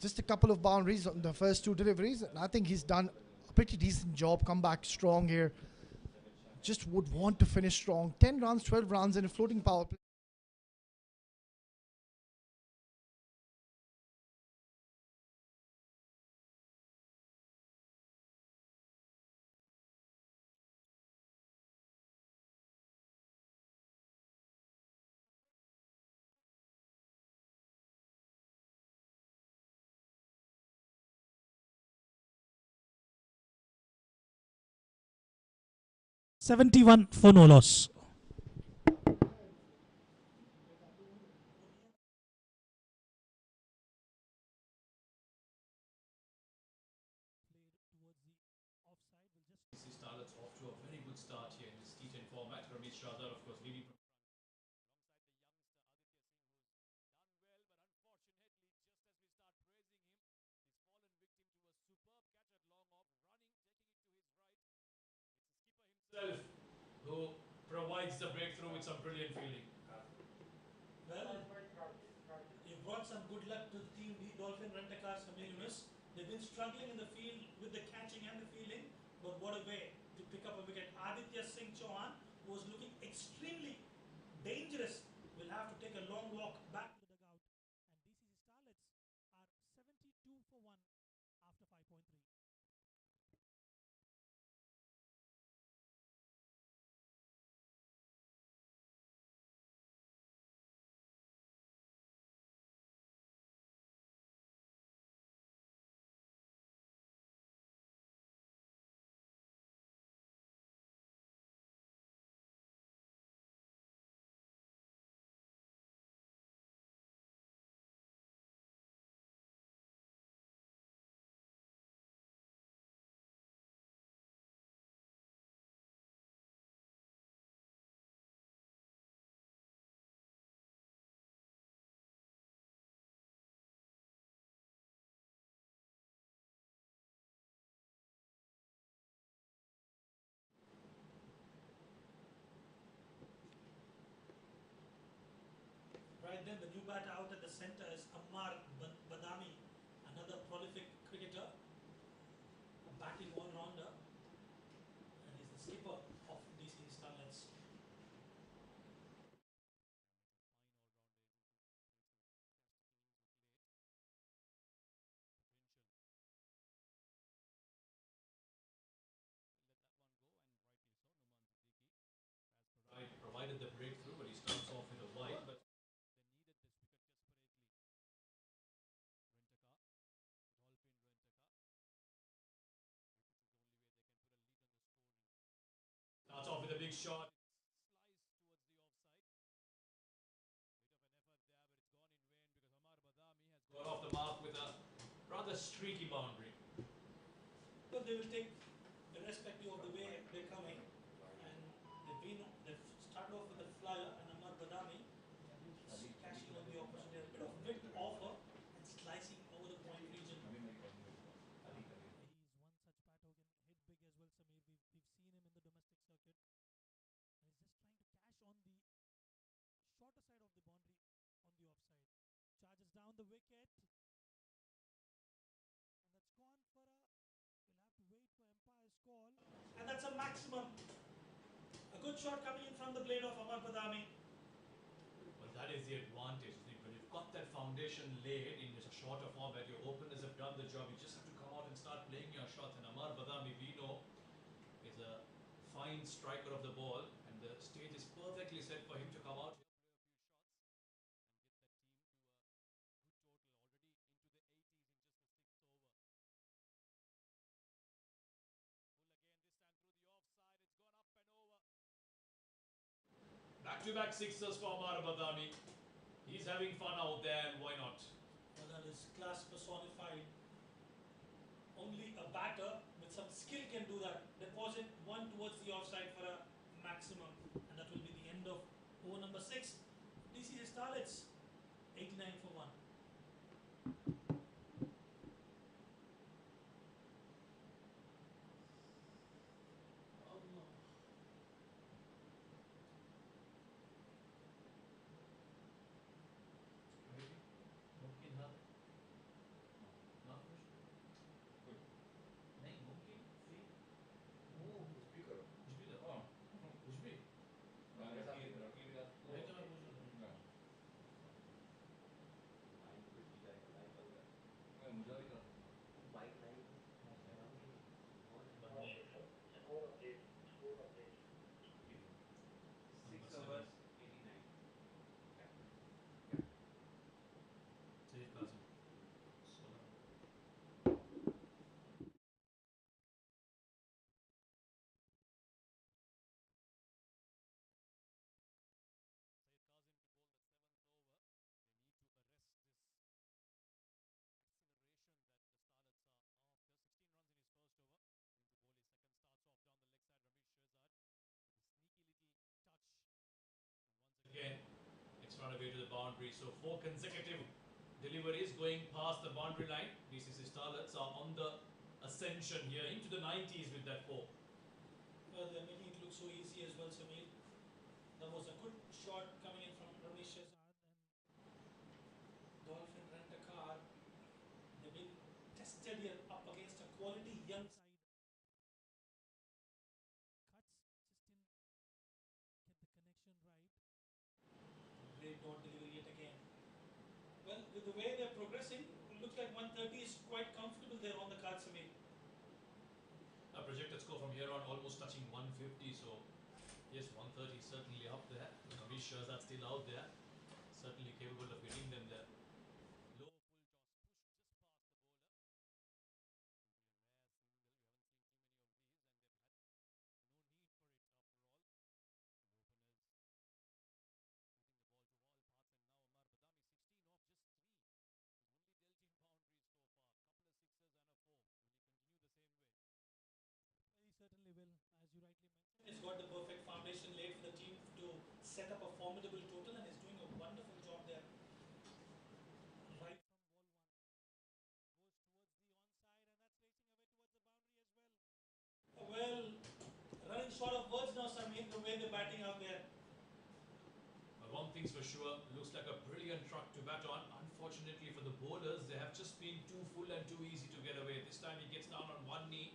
Just a couple of boundaries on the first 2 deliveries, and I think he's done a pretty decent job. Come back strong here. Just would want to finish strong. 10 runs, 12 runs in a floating power play. $71 for no loss. Starlets off to a very good start here in this T10 format. Ramesh Shradhar, of course, leading from himself, who provides the breakthrough with some brilliant fielding. Well, you brought some good luck to the team, the Dolphin Rent-A-Car, Samir Yunus. They've been struggling in the field with the catching and the fielding, but what a way to pick up a wicket. Aditya Singh Chauhan, who was looking extremely dangerous, will have to take a long walk back to the dugout. And DCC Starlets are 72 for 1 after 5.3. Right then, the new batter out at the center is Ammar Badami, another prolific cricketer, a batting all-rounder, and he's the skipper of DC Starlets. Right, provided the breakthrough, but he starts off with a wide. But starts off with a big shot. Got off the mark with a rather streaky boundary. But they will take, irrespective of the way they're coming, and they've started off with a flyer, and Ammar Badami is cashing on the opportunity, a bit of width offer and slicing over the point region. He's one such batter who can hit big as well, Samir. We've seen him in the domestic circuit, and he's just trying to cash on the shorter side of the boundary on the offside. Charges down the wicket, and that's gone for a. We'll have to wait for umpire's call, and that's a maximum. A good shot coming in from the blade of Ammar Badami. Well, that is the advantage. When you've got that foundation laid in a shorter format, your openers have done the job. You just have to come out and start playing your shots. And Ammar Badami, we know, is a main striker of the ball, and the stage is perfectly set for him to come out here, play a few shots, and get that team to a good total. Already into the 80s in just the 6th over. Full again this time through the offside. It's gone up and over. Back-to-back sixers for Amar Badami. He's having fun out there, and why not? Well, that is class personified. Only a batter with some skill can do that. Deposit one towards the offside for a maximum, and that will be the end of over number 6. DCC Starlets 89 for 1. Again, it's run away to the boundary. So 4 consecutive deliveries going past the boundary line. DCC Starlets are on the ascension here into the 90s with that 4. Well, they're making it look so easy as well, Samir. That was a good shot coming in from Ramesh Shehzad, and Dolphin Rent-A-Car. They've been tested here up against a quality young side. Cuts just didn't get the connection right. Great dot delivery yet again. Well, with the way they're progressing, it looks like 130 is quite comfortable there on the card, Samir. A projected score from here on almost touching 150, so yes, 130 is certainly up there. Ramesh Shehzad still out there, certainly capable of hitting them there. Low full toss, pushed just past the bowler. Will be a rare single. We haven't seen too many of these, and they've had no need for it after all. The openers hitting the ball to all paths, and now Amar Badami 16 off just 3. He only delved in boundaries so far. Couple of sixes and a 4. Will he continue the same way? He certainly will. As you rightly mentioned, he's got the perfect foundation laid for the team to set up a formidable total, and he's doing a wonderful job there. Right from ball 1. Goes towards the onside, and that's racing away towards the boundary as well. Well, running short of words now, Samir, the way they're batting out there. One thing's for sure, looks like a brilliant truck to bat on. Unfortunately for the bowlers, they have just been too full and too easy to get away. This time he gets down on one knee,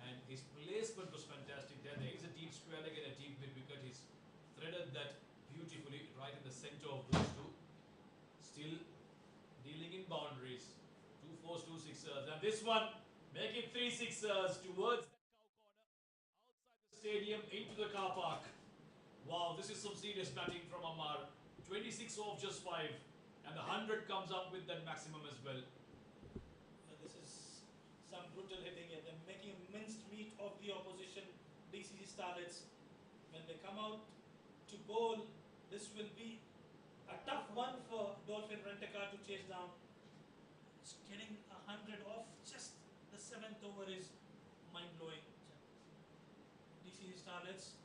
and his placement was fantastic there. There is a deep square leg and a deep mid wicket. He's threaded that beautifully right in the center of those two. Still dealing in boundaries. 2 4s, 2 6ers, and this one make it 3 6ers towards that cow corner outside the stadium into the car park. Wow, this is some serious batting from Amar. 26 off just 5, and the 100 comes up with that maximum as well. This is some brutal hitting here. They're making a minced meat of the opposition, DCC Starlets. When they come out to bowl, this will be a tough one for Dolphin Rent-A-Car to chase down. Just getting 100 off just the 7th over is mind-blowing. DCC Starlets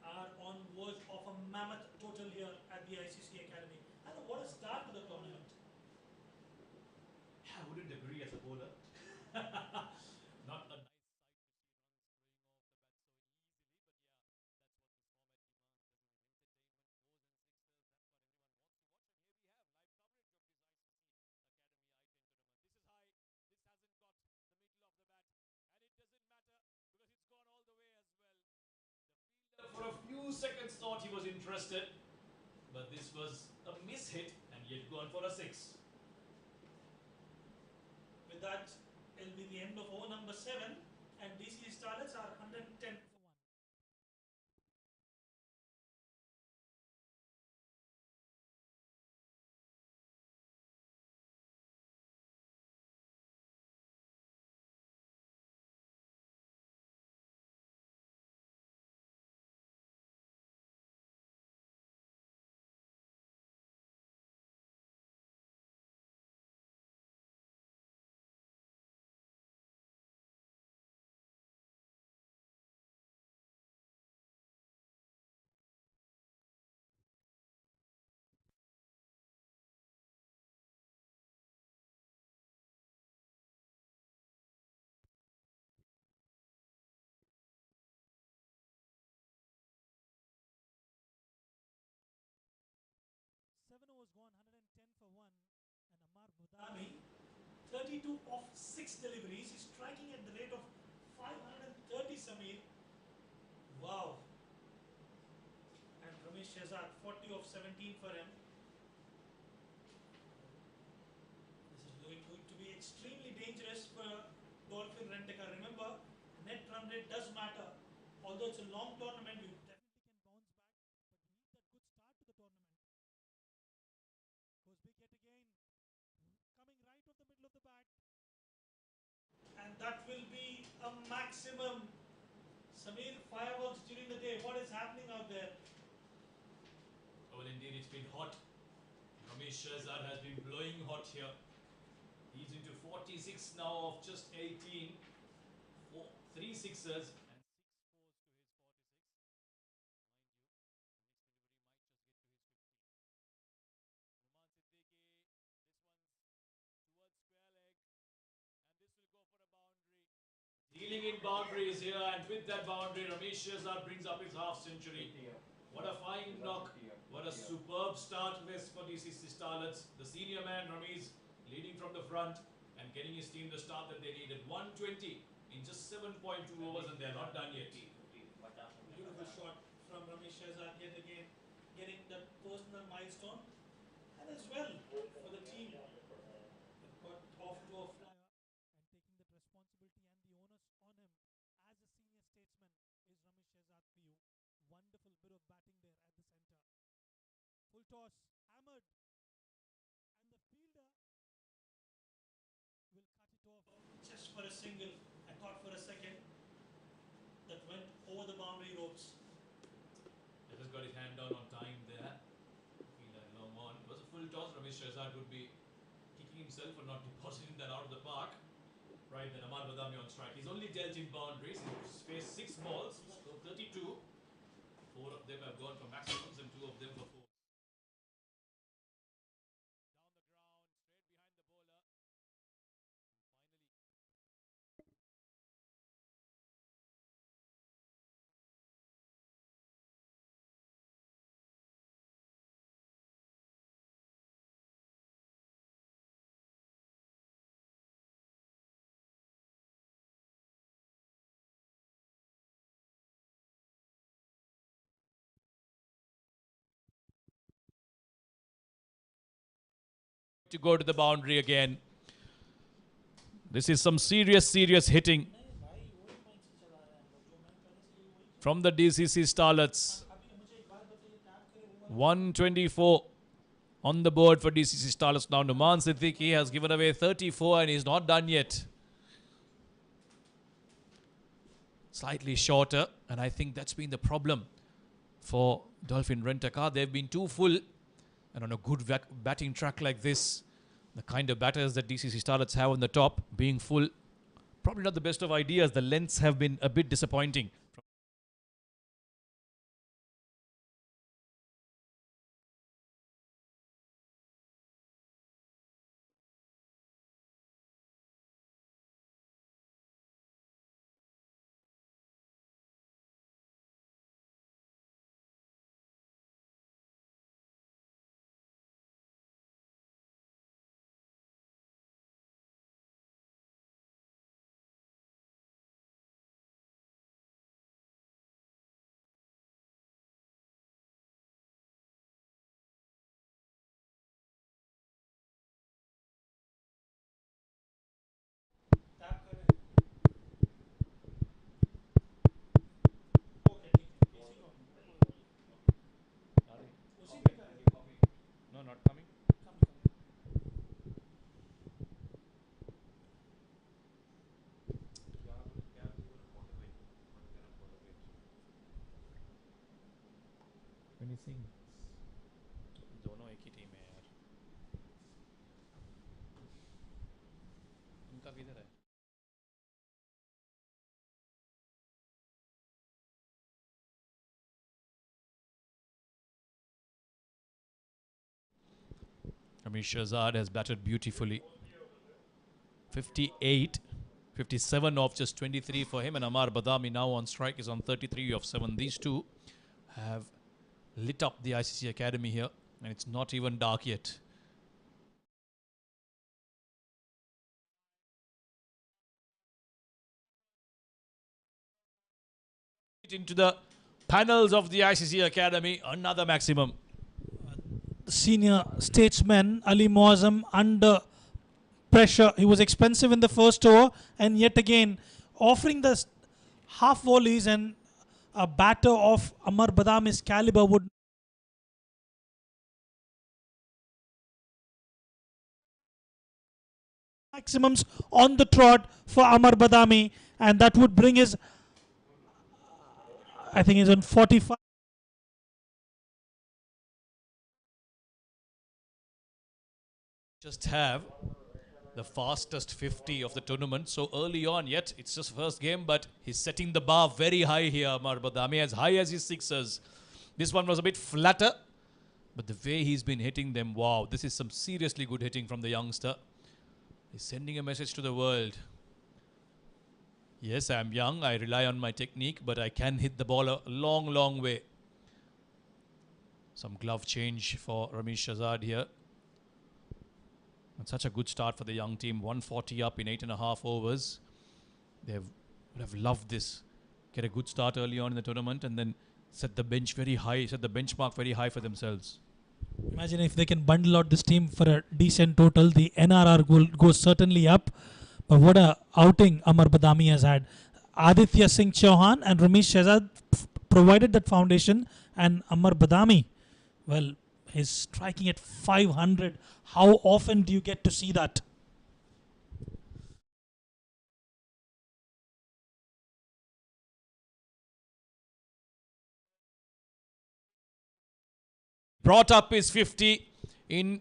are on verge of a mammoth total here at the ICCA Academy. And what a start to the tournament. Yeah, I wouldn't agree as a bowler. Not a nice sight to see runs flowing off the bat so easily, but yeah, that's what this format demands. Everyone entertainment, 4s and 6ers, that's what everyone wants to watch, and here we have live coverage of this ICCA Academy i10 tournament. This is high, this hasn't got the middle of the bat, and it doesn't matter because it's gone all the way as well. The fielder for a few seconds thought he was interested, but this was a miss hit, and he had gone for a 6. With that, it'll be the end of over number 7, and DCC Starlets are 110 1. And Amar Budami, 32 of 6 deliveries. He's striking at the rate of 530, Samir. Wow. And Ramesh Shehzad, 40 of 17 for him. This is going to be extremely dangerous for Dolphin Rent-A-Car. Remember, net run rate does matter. Although it's a long tournament, you definitely can bounce back, but you need that good start to the tournament. Goes big hit again, coming right off the middle of the bat. And that will be a maximum. Samir, fireworks during the day. What is happening out there? Well, indeed, it's been hot. Ramesh Shehzad has been blowing hot here. He's into 46 now of just 18. 3 sixers. Dealing in boundaries here, and with that boundary, Ramesh Shehzad brings up his half century. What a fine knock, what a superb start this for DCC Starlets. The senior man, Ramesh, leading from the front and getting his team the start that they needed. 120 in just 7.2 overs, and they're not done yet. Beautiful shot from Ramesh Shehzad yet again, getting that personal milestone, and as well for the team. Got off to a flyer and taking that responsibility and the onus on him as a senior statesman is Ramesh Shehzad for you. Wonderful bit of batting there at the center. Full toss, hammered, and the fielder will cut it off just for a single. I thought for a second that went over the boundary ropes. He just got his hand down on time there. Fielder long on. It was a full toss. Ramesh Shehzad would be kicking himself for not depositing that out of the park. Right then, Amar Badami on strike. He's only dealt in boundaries. He's faced 6 balls, so 32. 4 of them have gone for maximums and 2 of them for 4. Down the ground, straight behind the bowler. And finally, to go to the boundary again. This is some serious hitting from the DCC Starlets. 124 on the board for DCC Starlets now. Numan Siddiqui has given away 34 and he's not done yet. Slightly shorter, and I think that's been the problem for Dolphin Rent-A-Car. They've been too full, and on a good batting track like this, the kind of batters that DCC Starlets have on the top, being full, probably not the best of ideas. The lengths have been a bit disappointing. No, not coming. Anything? दोनों एक ही team है यार. उनका किधर है? Ramesh Shehzad has batted beautifully. 58, 57 off just 23 for him, and Amar Badami now on strike is on 33 of 7. These two have lit up the ICCA Academy here, and it's not even dark yet. into the panels of the ICC Academy, another maximum. Senior statesman Ali Muazzam under pressure. He was expensive in the first over, and yet again offering the half volleys, and a batter of Amar Badami's caliber would maximums on the trot for Amar Badami, and that would bring his, I think he's on 45. Just have the fastest 50 of the tournament so early on, yet it's just first game, but he's setting the bar very high here, Amar Badami, as high as his sixers. This one was a bit flatter, but the way he's been hitting them, wow, this is some seriously good hitting from the youngster. He's sending a message to the world. Yes, I'm young, I rely on my technique, but I can hit the ball a long, long way. Some glove change for Ramesh Shahzad here. And such a good start for the young team. 140 up in 8.5 overs. They would have loved this. Get a good start early on in the tournament and then set the bench very high, set the benchmark very high for themselves. Imagine if they can bundle out this team for a decent total. The NRR will go certainly up. But what a outing Amar Badami has had. Aditya Singh Chauhan and Ramesh Shahzad provided that foundation, and Amar Badami, well, he's striking at 500. How often do you get to see that? Brought up his 50 in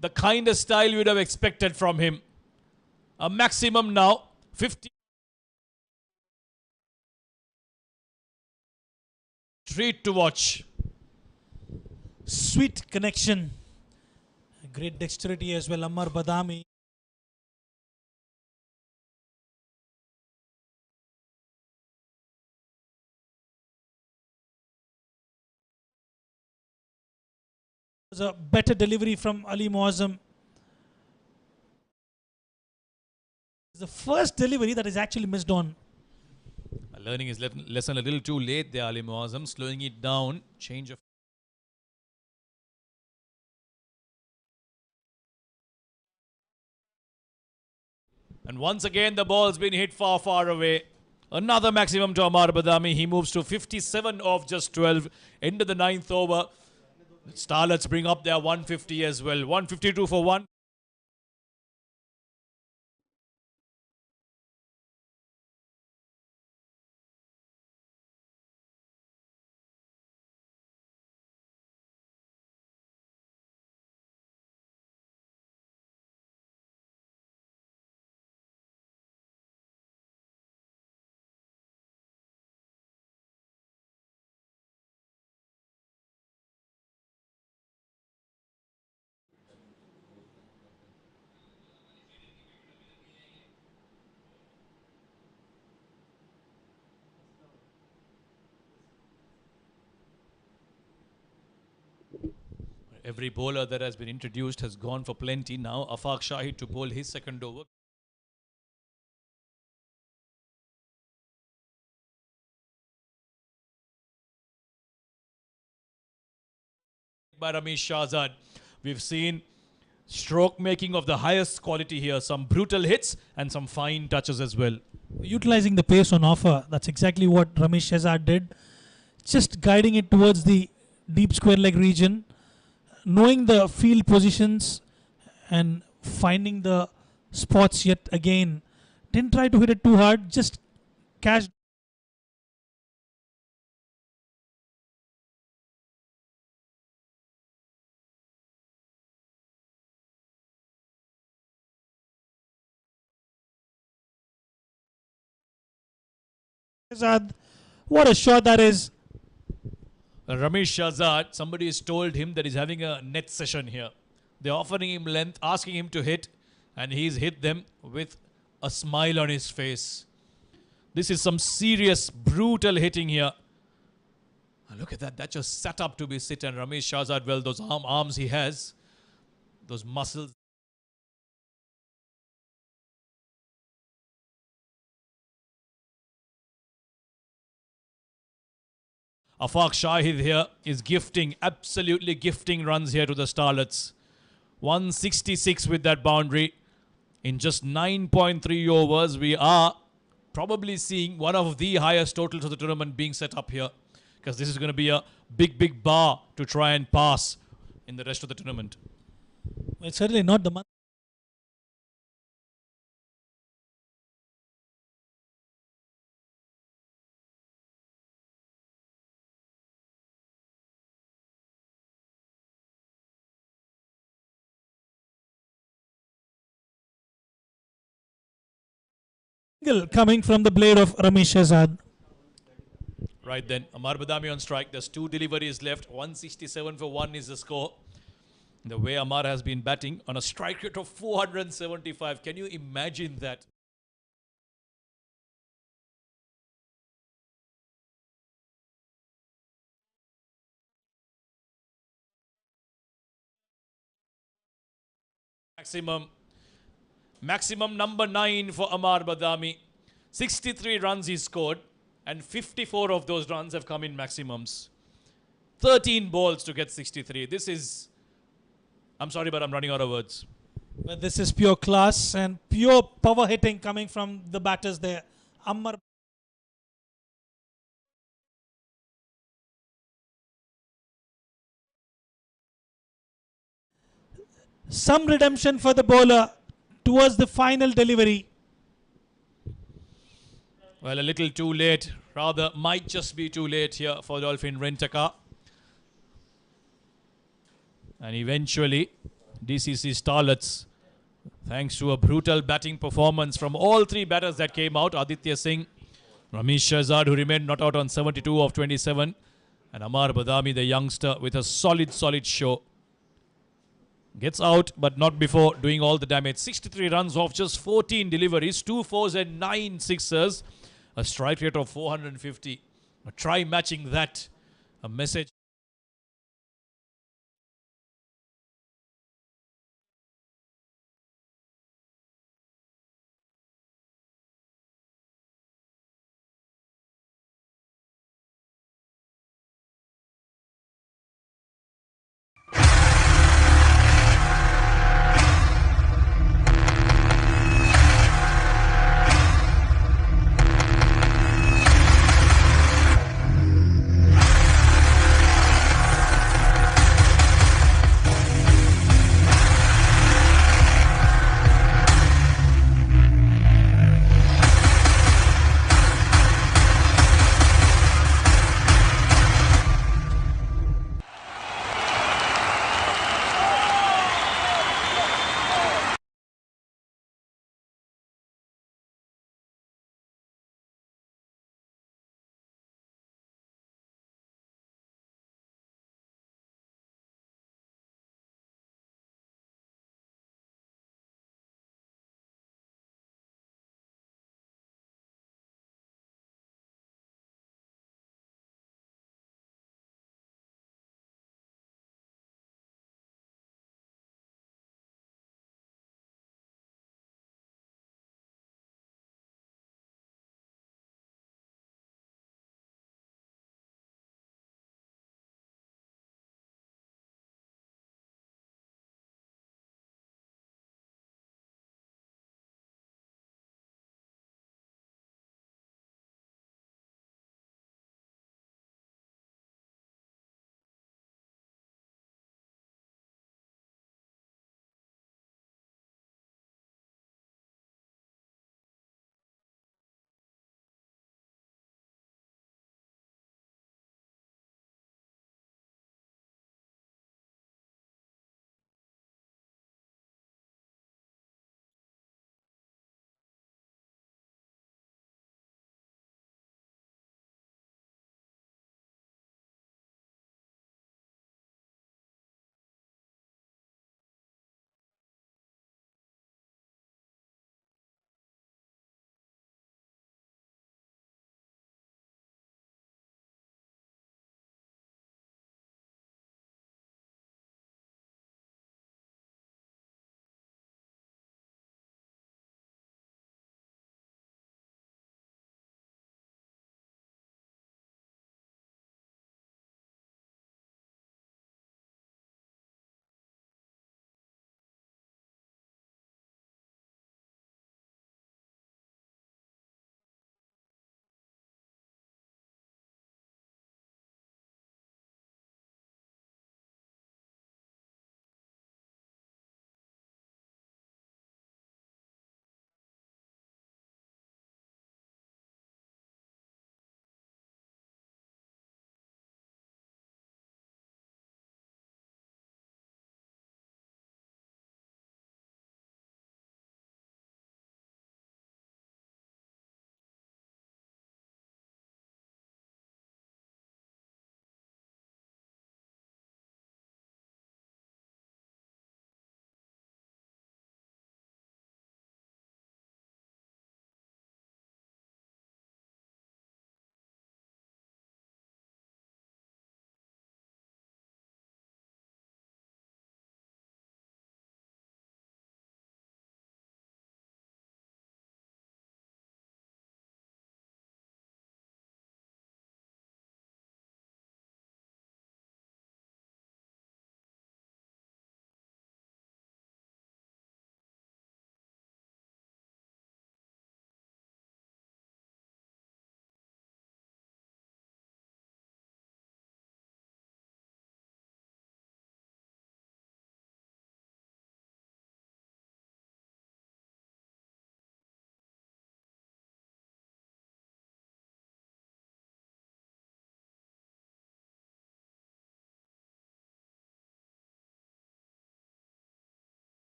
the kind of style you would have expected from him. A maximum now, 50. Treat to watch. Sweet connection. Great dexterity as well. Amar Badami. Was a better delivery from Ali Muazzam. It's the first delivery that is actually missed on. Learning his lesson a little too late there, Ali Muazzam, slowing it down. Change of. And once again, the ball's been hit far, far away. Another maximum to Amar Badami. He moves to 57 off just 12. End of the 9th over. The Starlets bring up their 150 as well. 152 for 1. Every bowler that has been introduced has gone for plenty. Now Afaq Shahid to bowl his second over. By Ramesh Shahzad. We've seen stroke making of the highest quality here. Some brutal hits and some fine touches as well. Utilizing the pace on offer. That's exactly what Ramesh Shahzad did. Just guiding it towards the deep square leg region. Knowing the field positions and finding the spots yet again. Didn't try to hit it too hard, just cashed. What a shot that is. Ramesh Shahzad, somebody has told him that he's having a net session here. They're offering him length, asking him to hit, and he's hit them with a smile on his face. This is some serious, brutal hitting here. And look at that, that just sat up to be sit, and Ramesh Shahzad, well, those arms he has, those muscles. Afaq Shahid here is gifting, absolutely gifting runs here to the Starlets. 166 with that boundary. In just 9.3 overs, we are probably seeing one of the highest totals of the tournament being set up here. Because this is going to be a big, big bar to try and pass in the rest of the tournament. It's certainly not the month. Coming from the blade of Ramesh Shahzad. Right then, Amar Badami on strike. There's 2 deliveries left. 167 for 1 is the score. The way Amar has been batting on a strike rate of 475. Can you imagine that? Maximum number 9 for Amar Badami. 63 runs he scored, and 54 of those runs have come in maximums. 13 balls to get 63. This is... I'm sorry, but I'm running out of words. But this is pure class and pure power hitting coming from the batters there. Ammar. Some redemption for the bowler towards the final delivery. Well, a little too late. Rather, might just be too late here for Dolphin Rentaka. And eventually, DCC Starlets, thanks to a brutal batting performance from all 3 batters that came out, Aditya Singh, Ramesh Shahzad, who remained not out on 72 of 27, and Amar Badami, the youngster, with a solid show. Gets out, but not before doing all the damage. 63 runs off just 14 deliveries, 2 fours and 9 sixers. A strike rate of 450. Try matching that. A message.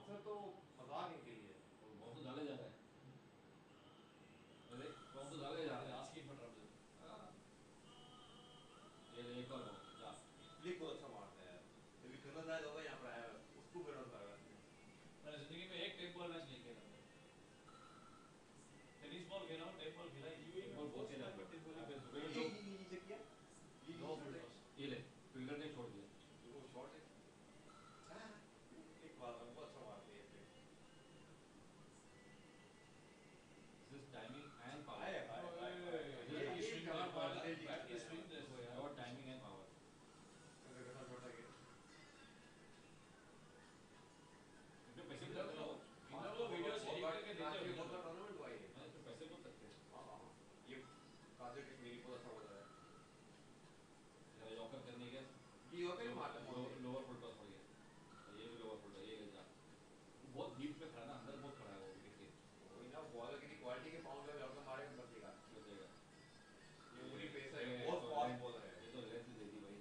Bouncer तो मजाक है के लिए और bouncer डाले जा रहा है अरे बाउंसर डाले जा रहे हैं आस्किंग फॉर ट्रबल ये एक और जा फ्लिक बहुत अच्छा मारता है अभी करना है तो यहां पर आया उसको भी रन लगा मैंने जिंदगी में एक टेप बॉल मैच नहीं खेला टेनिस बॉल खेला हूं टेप बॉल खेला यूएई बॉल बहुत खेला है अबे सुबह जो नीचे किया नो ये ले फील्डर ने छोड़ दिया वो शॉट है एक बार हमको अच्छा मारते हैं दिस टाइमिंग एंड पावर ये स्विंग का पावर बैट की स्विंग देखो यार और टाइमिंग एंड पावर अगर गटा छोटा गया इनके पैसे लग रहा हो इन लोगों वीडियो शेयर करके देते हो बहुत टूर्नामेंट हुआ है मैंने तो पैसे बहुत सकते हैं हां ये काजर की मेरी बहुत अच्छा होता है जरा यॉकर करने के ये यॉकर मारता है लोअर फुल टॉस पड़ गया ये भी लोअर फुल ये ले जा बहुत डीप में खड़ा ना अंदर बहुत खड़ा है वो विकेट के वही ना बॉलर की क्वालिटी के पाउंड में यॉकर मारे तो बचेगा ये पूरी पेस है बहुत फास्ट बॉलर है ये तो लेंथ दे दी भाई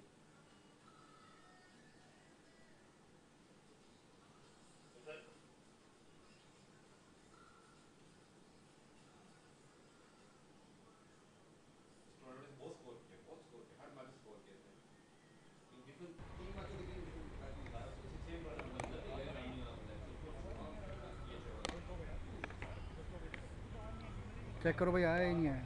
टूर्नामेंट बहुत स्कोर किया हर मैच स्कोर किए थे in different team match different match दिखाया उससे सेम रन बंदा ये रन नहीं रहा चेक करो भाई, आया ही नहीं आया।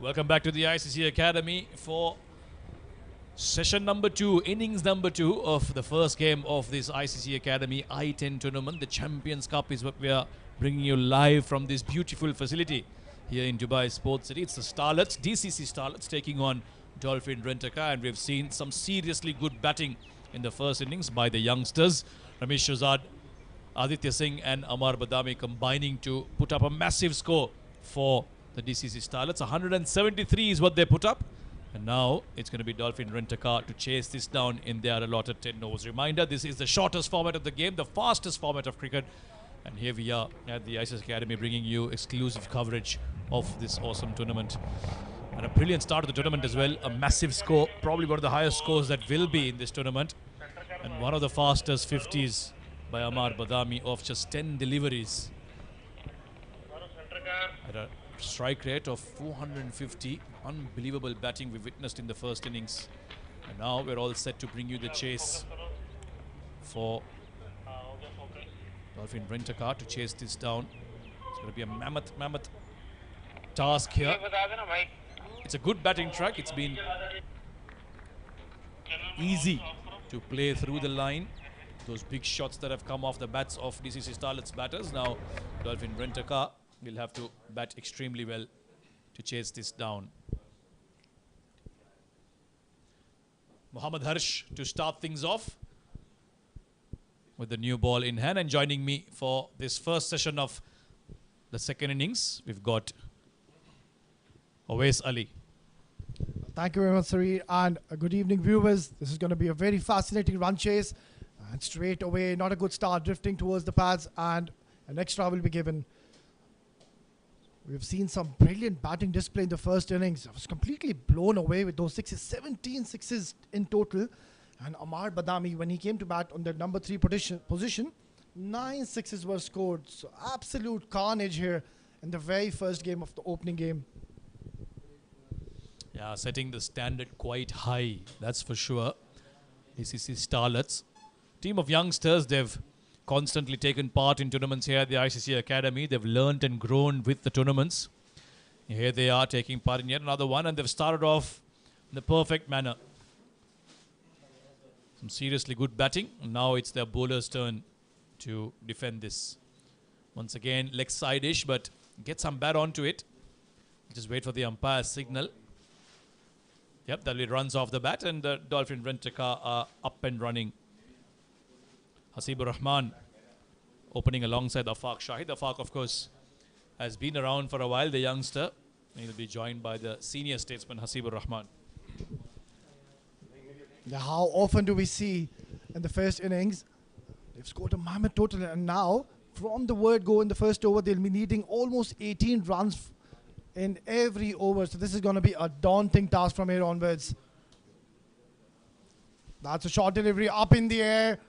Welcome back to the ICCA Academy for session number 2, innings number 2 of the first game of this ICCA Academy I10 tournament. The Champions Cup is what we are bringing you live from this beautiful facility here in Dubai Sports City. It's the Starlets, DCC Starlets, taking on Dolphin Rent-A-Car, and we've seen some seriously good batting in the first innings by the youngsters. Ramesh Shahzad, Aditya Singh and Amar Badami combining to put up a massive score for the DCC Starlets. 173 is what they put up. And now it's going to be Dolphin Rent-A-Car to chase this down in their allotted 10 overs. Reminder, this is the shortest format of the game, the fastest format of cricket. And here we are at the ICCA Academy bringing you exclusive coverage of this awesome tournament. And a brilliant start to the tournament as well. A massive score, probably one of the highest scores that will be in this tournament. And one of the fastest 50s by Amar Badami of just 10 deliveries. At a strike rate of 450. Unbelievable batting we witnessed in the first innings. And now we're all set to bring you the chase for Dolphin Rent-A-Car to chase this down. It's going to be a mammoth task here. It's a good batting track. It's been easy to play through the line. Those big shots that have come off the bats of DCC Starlets batters. Now Dolphin Rent-A-Car will have to bat extremely well to chase this down. Mohammad Harsh to start things off with the new ball in hand, and joining me for this first session of the second innings, we've got Awais Ali. Thank you very much, Sareer, and good evening, viewers. This is going to be a very fascinating run chase, and straight away, not a good start, drifting towards the pads, and an extra will be given. We've seen some brilliant batting display in the first innings. I was completely blown away with those sixes, 17 sixes in total. And Amar Badami, when he came to bat on the number 3 position, 9 sixes were scored. So absolute carnage here in the very first game of the opening game. Yeah, setting the standard quite high, that's for sure. DCC Starlets. Team of youngsters, they've constantly taken part in tournaments here at the ICCA Academy. They've learnt and grown with the tournaments. Here they are taking part in yet another one, and they've started off in the perfect manner. Some seriously good batting. Now it's their bowler's turn to defend this. Once again, leg side-ish, but get some bat onto it. Just wait for the umpire's signal. Yep, that runs off the bat, and the Dolphin Rent-A-Car are up and running. Hasibur Rahman opening alongside Afaq Shahid. Afaq, of course, has been around for a while, the youngster. He'll be joined by the senior statesman, Hasibur Rahman. Now, how often do we see in the first innings, they've scored a mammoth total, and now, from the word go in the first over, they'll be needing almost 18 runs in every over. So this is going to be a daunting task from here onwards. That's a short delivery up in the air.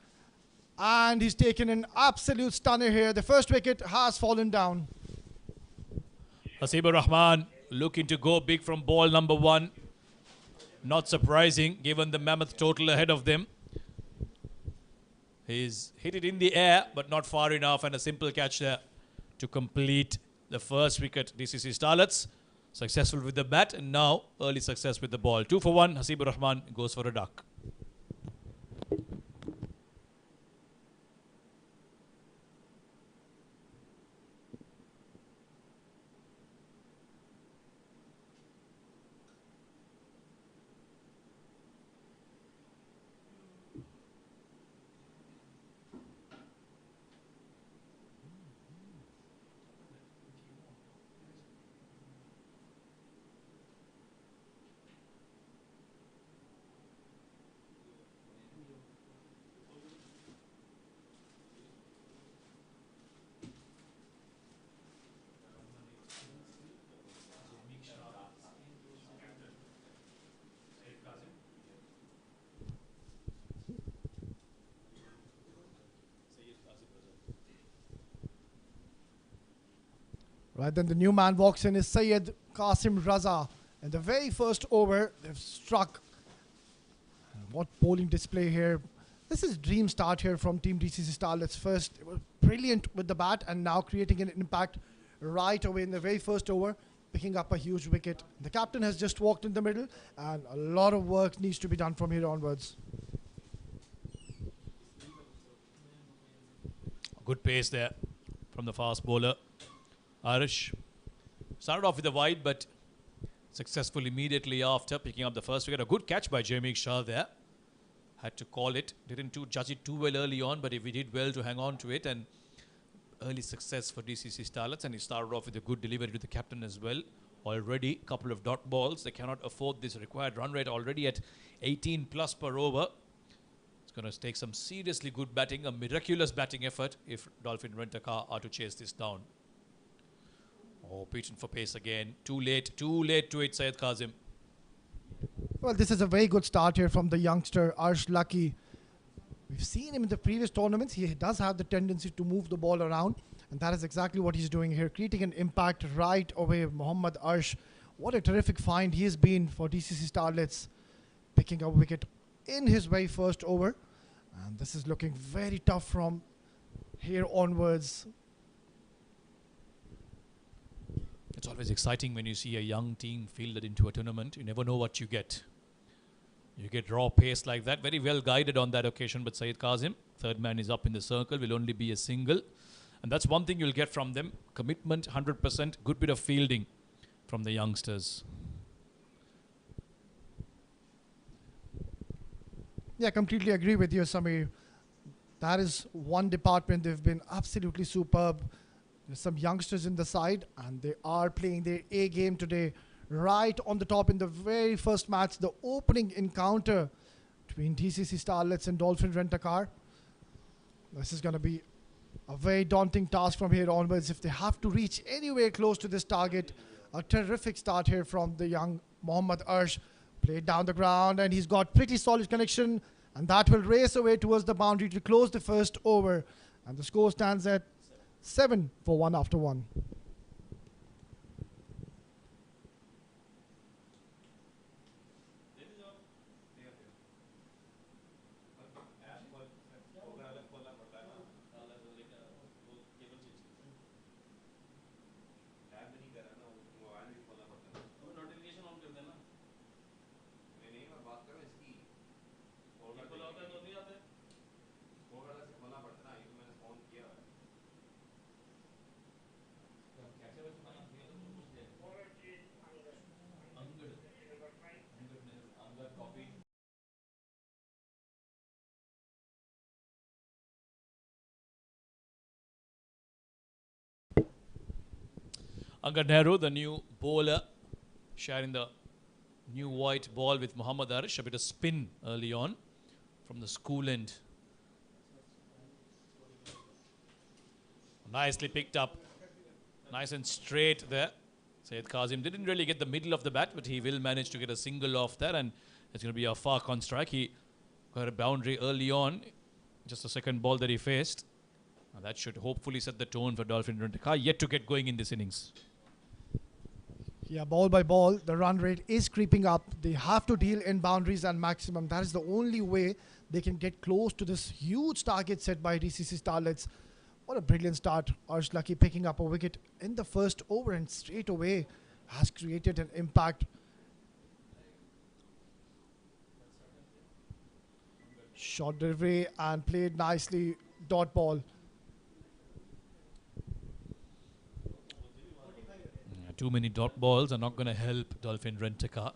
And he's taken an absolute stunner here. The first wicket has fallen down. Hasibur Rahman looking to go big from ball number 1. Not surprising given the mammoth total ahead of them. He's hit it in the air but not far enough, and a simple catch there to complete the first wicket. DCC Starlets successful with the bat, and now early success with the ball. 2 for 1. Hasibur Rahman goes for a duck. Right, then the new man walks in is Syed Qasim Raza. In the very first over, they've struck. What bowling display here. This is dream start here from Team DCC Starlets. First, they were brilliant with the bat, and now creating an impact right away in the very first over, picking up a huge wicket. The captain has just walked in the middle, and a lot of work needs to be done from here onwards. Good pace there from the fast bowler. Irish started off with a wide, but successful immediately after picking up the first wicket. A good catch by Jamie Shah there. Had to call it. Didn't judge it too well early on, but if he did well to hang on to it, and early success for DCC Starlets, and he started off with a good delivery to the captain as well. Already a couple of dot balls. They cannot afford this required run rate, already at 18 plus per over. It's going to take some seriously good batting, a miraculous batting effort if Dolphin Rent-A-Car are to chase this down. Oh, beaten for pace again. Too late to it, Syed Qasim. Well, this is a very good start here from the youngster, Arsh Lucky. We've seen him in the previous tournaments. He does have the tendency to move the ball around, and that is exactly what he's doing here, creating an impact right away. Mohammad Arsh, what a terrific find he has been for DCC Starlets, picking up a wicket in his very first over. And this is looking very tough from here onwards. It's always exciting when you see a young team fielded into a tournament. You never know what you get. You get raw pace like that. Very well guided on that occasion, but Syed Qasim, third man is up in the circle, will only be a single. And that's one thing you'll get from them. Commitment, 100%, good bit of fielding from the youngsters. Yeah, I completely agree with you, Samir. That is one department. They've been absolutely superb. There's some youngsters in the side, and they are playing their A game today. Right on the top in the very first match, the opening encounter between DCC Starlets and Dolphin Rent-A-Car. This is going to be a very daunting task from here onwards if they have to reach anywhere close to this target. A terrific start here from the young Mohammad Arsh. Played down the ground, and he's got pretty solid connection, and that will race away towards the boundary to close the first over. And the score stands at 7 for 1 after 1. Angad Nehru, the new bowler, sharing the new white ball with Muhammad Arish. A bit of spin early on from the school end. Nicely picked up. Nice and straight there. Syed Kazim didn't really get the middle of the bat, but he will manage to get a single off there, and it's going to be a far-con strike. He got a boundary early on, just the second ball that he faced. And that should hopefully set the tone for Dolphin Rentaka, yet to get going in this innings. Yeah, ball by ball, the run rate is creeping up. They have to deal in boundaries and maximum. That is the only way they can get close to this huge target set by DCC Starlets. What a brilliant start. Arsh Lucky picking up a wicket in the first over and straight away has created an impact. Short delivery and played nicely. Dot ball. Too many dot balls are not going to help Dolphin Rentaka.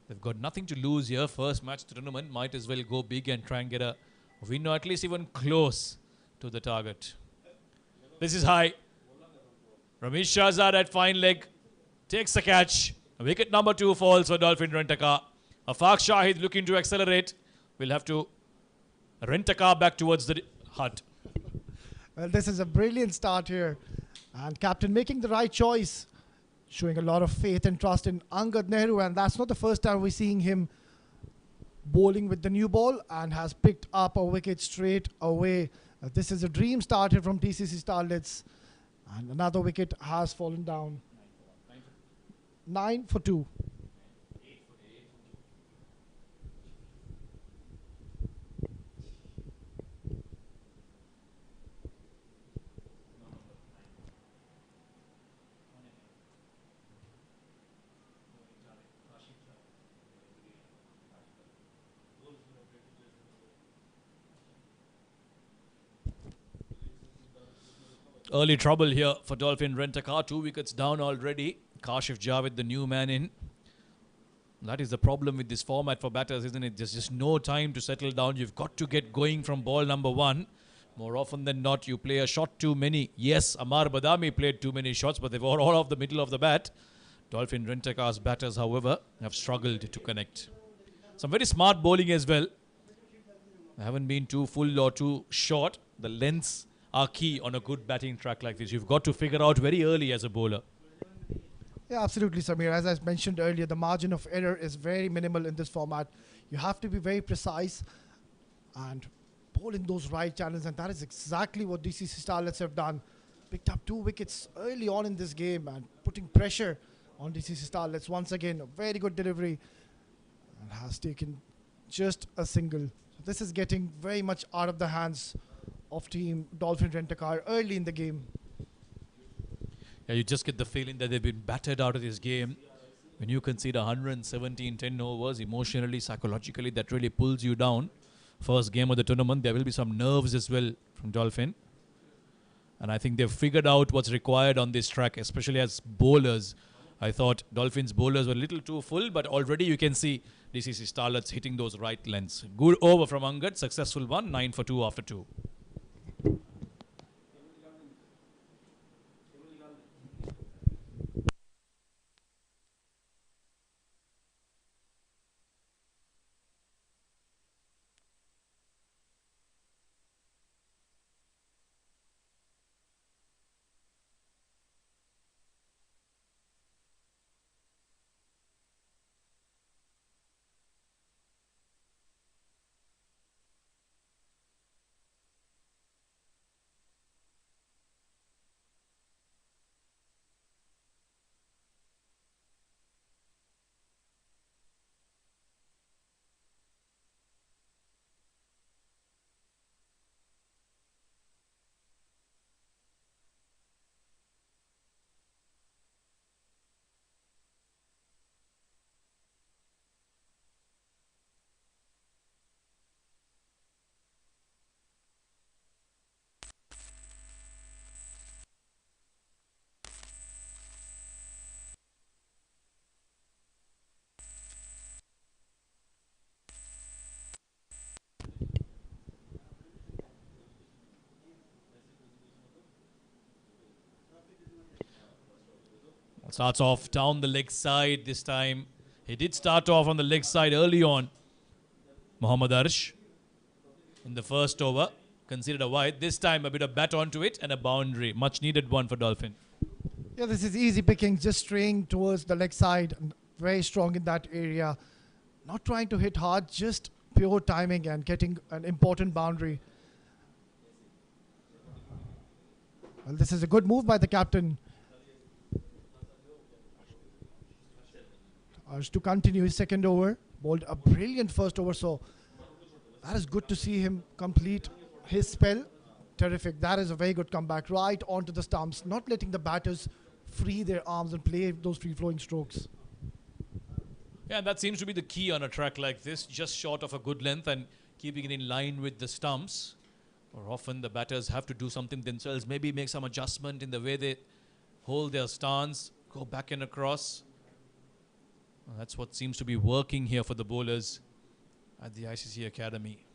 They've got nothing to lose here. First match tournament, might as well go big and try and get a win, or at least even close to the target. This is high. Ramesh Shahzad at fine leg takes the catch. Wicket number 2 falls for Dolphin Rentaka. Afaq Shahid looking to accelerate. We'll have to Rentaka back towards the hut. Well, this is a brilliant start here. And captain making the right choice, showing a lot of faith and trust in Angad Nehru, and that's not the first time we're seeing him bowling with the new ball and has picked up a wicket straight away. This is a dream start here from DCC Starlets, and another wicket has fallen down. 9 for 2. Early trouble here for Dolphin Rentaka. 2 wickets down already. Kashif Javed, the new man in. That is the problem with this format for batters, isn't it? There's just no time to settle down. You've got to get going from ball number 1. More often than not, you play a shot too many. Yes, Amar Badami played too many shots, but they were all off the middle of the bat. Dolphin Rentaka's batters, however, have struggled to connect. Some very smart bowling as well. They haven't been too full or too short. The lengths are key on a good batting track like this. You've got to figure out very early as a bowler. Yeah, absolutely, Samir. As I mentioned earlier, the margin of error is very minimal in this format. You have to be very precise and bowl in those right channels, and that is exactly what DCC Starlets have done. Picked up 2 wickets early on in this game and putting pressure on DCC Starlets. Once again, a very good delivery and has taken just a single. So this is getting very much out of the hands of team Dolphin Rent-A-Car early in the game. Yeah, you just get the feeling that they've been battered out of this game. When you concede 117 10 overs, emotionally, psychologically, that really pulls you down. First game of the tournament, there will be some nerves as well from Dolphin. And I think they've figured out what's required on this track, especially as bowlers. I thought Dolphins bowlers were a little too full, but already you can see DCC Starlets hitting those right lengths. Good over from Angad, successful one, 9 for 2 after 2. Starts off down the leg side this time. He did start off on the leg side early on. Mohammad Arsh in the first over considered a wide. This time a bit of bat onto it and a boundary. Much needed one for Dolphin. Yeah, this is easy picking, just straying towards the leg side. Very strong in that area. Not trying to hit hard, just pure timing and getting an important boundary. Well, this is a good move by the captain. Arsh to continue his second over. Bowled a brilliant first over, so that is good to see him complete his spell. Terrific. That is a very good comeback. Right onto the stumps, not letting the batters free their arms and play those free-flowing strokes. Yeah, and that seems to be the key on a track like this, just short of a good length and keeping it in line with the stumps. Or often the batters have to do something themselves, maybe make some adjustment in the way they hold their stance, go back and across. Well, that's what seems to be working here for the bowlers at the ICCA Academy.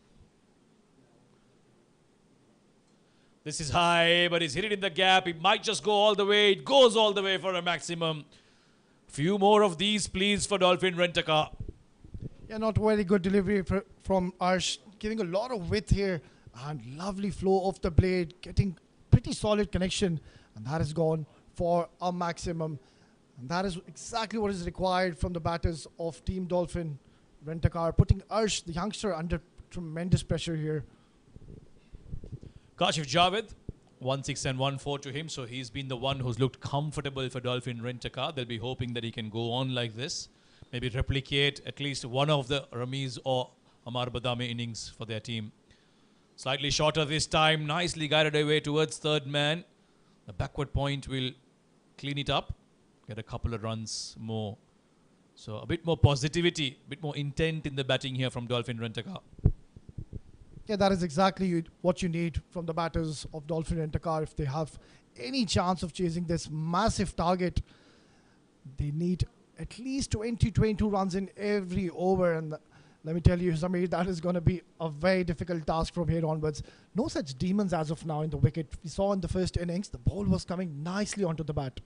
This is high, but he's hit it in the gap. It might just go all the way. It goes all the way for a maximum. Few more of these, please, for Dolphin Rent-A-Car. Yeah, not very good delivery from Arsh. Giving a lot of width here. And lovely flow of the blade. Getting pretty solid connection. And that has gone for a maximum. And that is exactly what is required from the batters of Team Dolphin Rent-A-Car. Putting Arsh, the youngster, under tremendous pressure here. Kashif Javed, 1-6 and 1-4 to him, so he's been the one who's looked comfortable for Dolphin Rent-A-Car. They'll be hoping that he can go on like this, maybe replicate at least one of the Ramiz or Amar Badami innings for their team. Slightly shorter this time, nicely guided away towards third man. The backward point will clean it up, get a couple of runs more. So a bit more positivity, a bit more intent in the batting here from Dolphin Rent-A-Car. Yeah, that is exactly what you need from the batters of Dolphin Rent-A-Car. If they have any chance of chasing this massive target, they need at least 20-22 runs in every over. And let me tell you, Samir, that is going to be a very difficult task from here onwards. No such demons as of now in the wicket. We saw in the first innings, the ball was coming nicely onto the bat.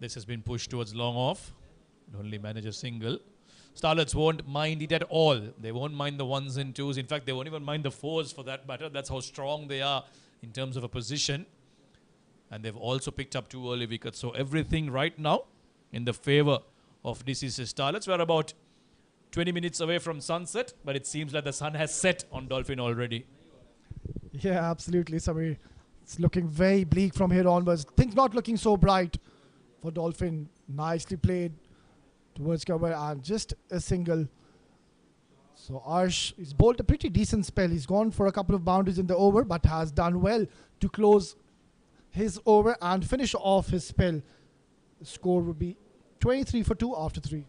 This has been pushed towards long off. Only manage a single. Starlets won't mind it at all. They won't mind the ones and twos. In fact, they won't even mind the fours for that matter. That's how strong they are in terms of a position. And they've also picked up 2 early wickets. So everything right now in the favor of DCC Starlets. We're about 20 minutes away from sunset, but it seems like the sun has set on Dolphin already. Yeah, absolutely, Samir. It's looking very bleak from here onwards. Things not looking so bright for Dolphin. Nicely played towards cover and just a single. So Arsh is bowled a pretty decent spell. He's gone for a couple of boundaries in the over, but has done well to close his over and finish off his spell. The score would be 23 for 2 after 3.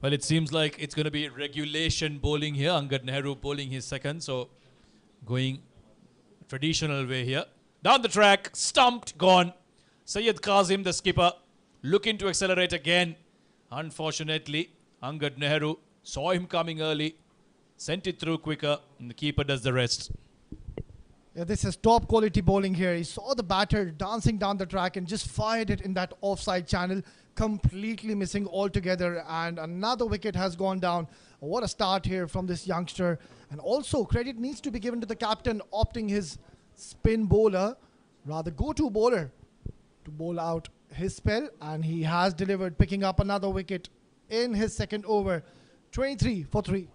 Well, it seems like it's going to be regulation bowling here. Angad Nehru bowling his second, so going traditional way here. Down the track, stumped, gone. Syed Kazim, the skipper, looking to accelerate again. Unfortunately, Angad Nehru saw him coming early, sent it through quicker, and the keeper does the rest. Yeah, this is top quality bowling here. He saw the batter dancing down the track and just fired it in that offside channel, completely missing altogether. And another wicket has gone down. What a start here from this youngster. And also, credit needs to be given to the captain, opting his spin bowler, rather go-to bowler, to bowl out his spell. And he has delivered, picking up another wicket in his second over. 23 for 3.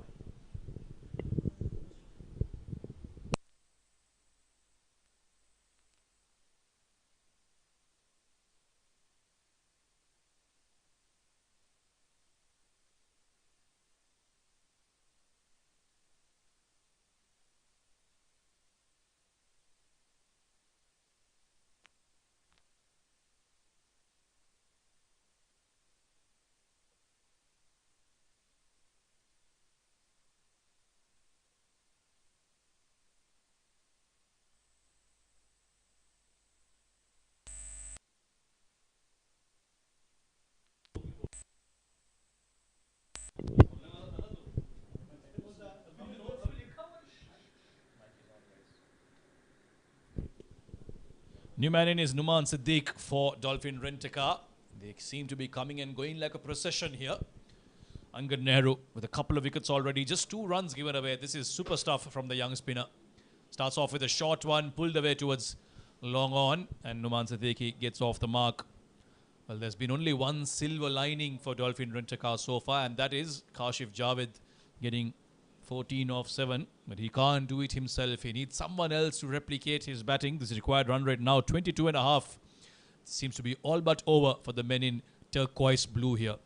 New man in is Numan Siddiq for Dolphin Rent-A-Car. They seem to be coming and going like a procession here. Angad Nehru with a couple of wickets already. Just 2 runs given away. This is super stuff from the young spinner. Starts off with a short one, pulled away towards long on, and Numan Siddiqui gets off the mark. Well, there's been only one silver lining for Dolphin Rent-A-Car so far, and that is Kashif Javed getting 14 off 7. But he can't do it himself. He needs someone else to replicate his batting. This required run rate now 22.5. Seems to be all but over for the men in turquoise blue here.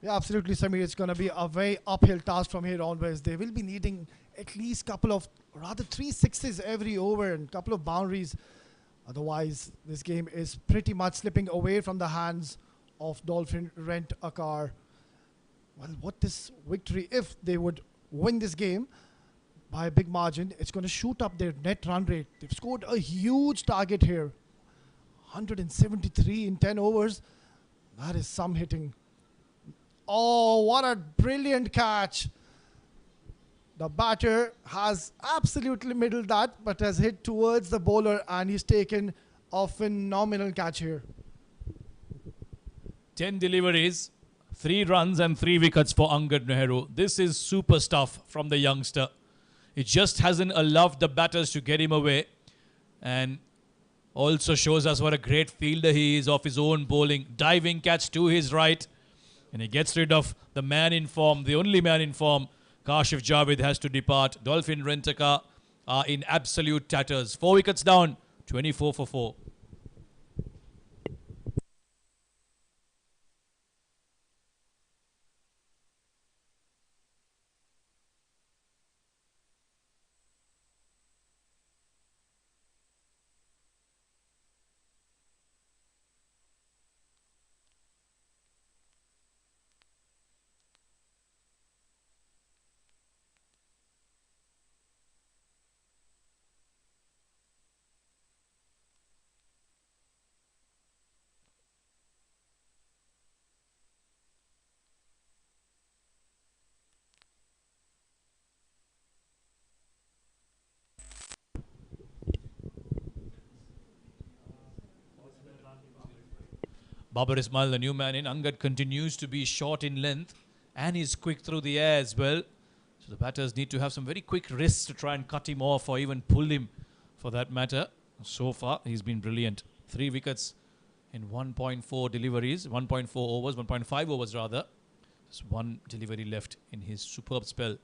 Yeah, absolutely, Samir. It's going to be a very uphill task from here onwards. They will be needing at least rather 3 sixes every over and couple of boundaries. Otherwise, this game is pretty much slipping away from the hands of Dolphin Rent-A-Car. Well, what this victory, if they would win this game by a big margin, it's going to shoot up their net run rate. They've scored a huge target here. 173 in 10 overs. That is some hitting. Oh, what a brilliant catch. The batter has absolutely middled that, but has hit towards the bowler, and he's taken a phenomenal catch here. 10 deliveries, 3 runs and 3 wickets for Angad Nehru. This is super stuff from the youngster. It just hasn't allowed the batters to get him away, and also shows us what a great fielder he is off his own bowling. Diving catch to his right, and he gets rid of the man in form, the only man in form. Kashif Javed has to depart. Dolphin Rent-A-Car are in absolute tatters. 4 wickets down, 24 for 4. Babar Ismail, the new man in. Angad continues to be short in length and is quick through the air as well. So the batters need to have some very quick wrists to try and cut him off or even pull him for that matter. So far, he's been brilliant. 3 wickets in 1.4 deliveries, 1.4 overs, 1.5 overs rather. Just 1 delivery left in his superb spell.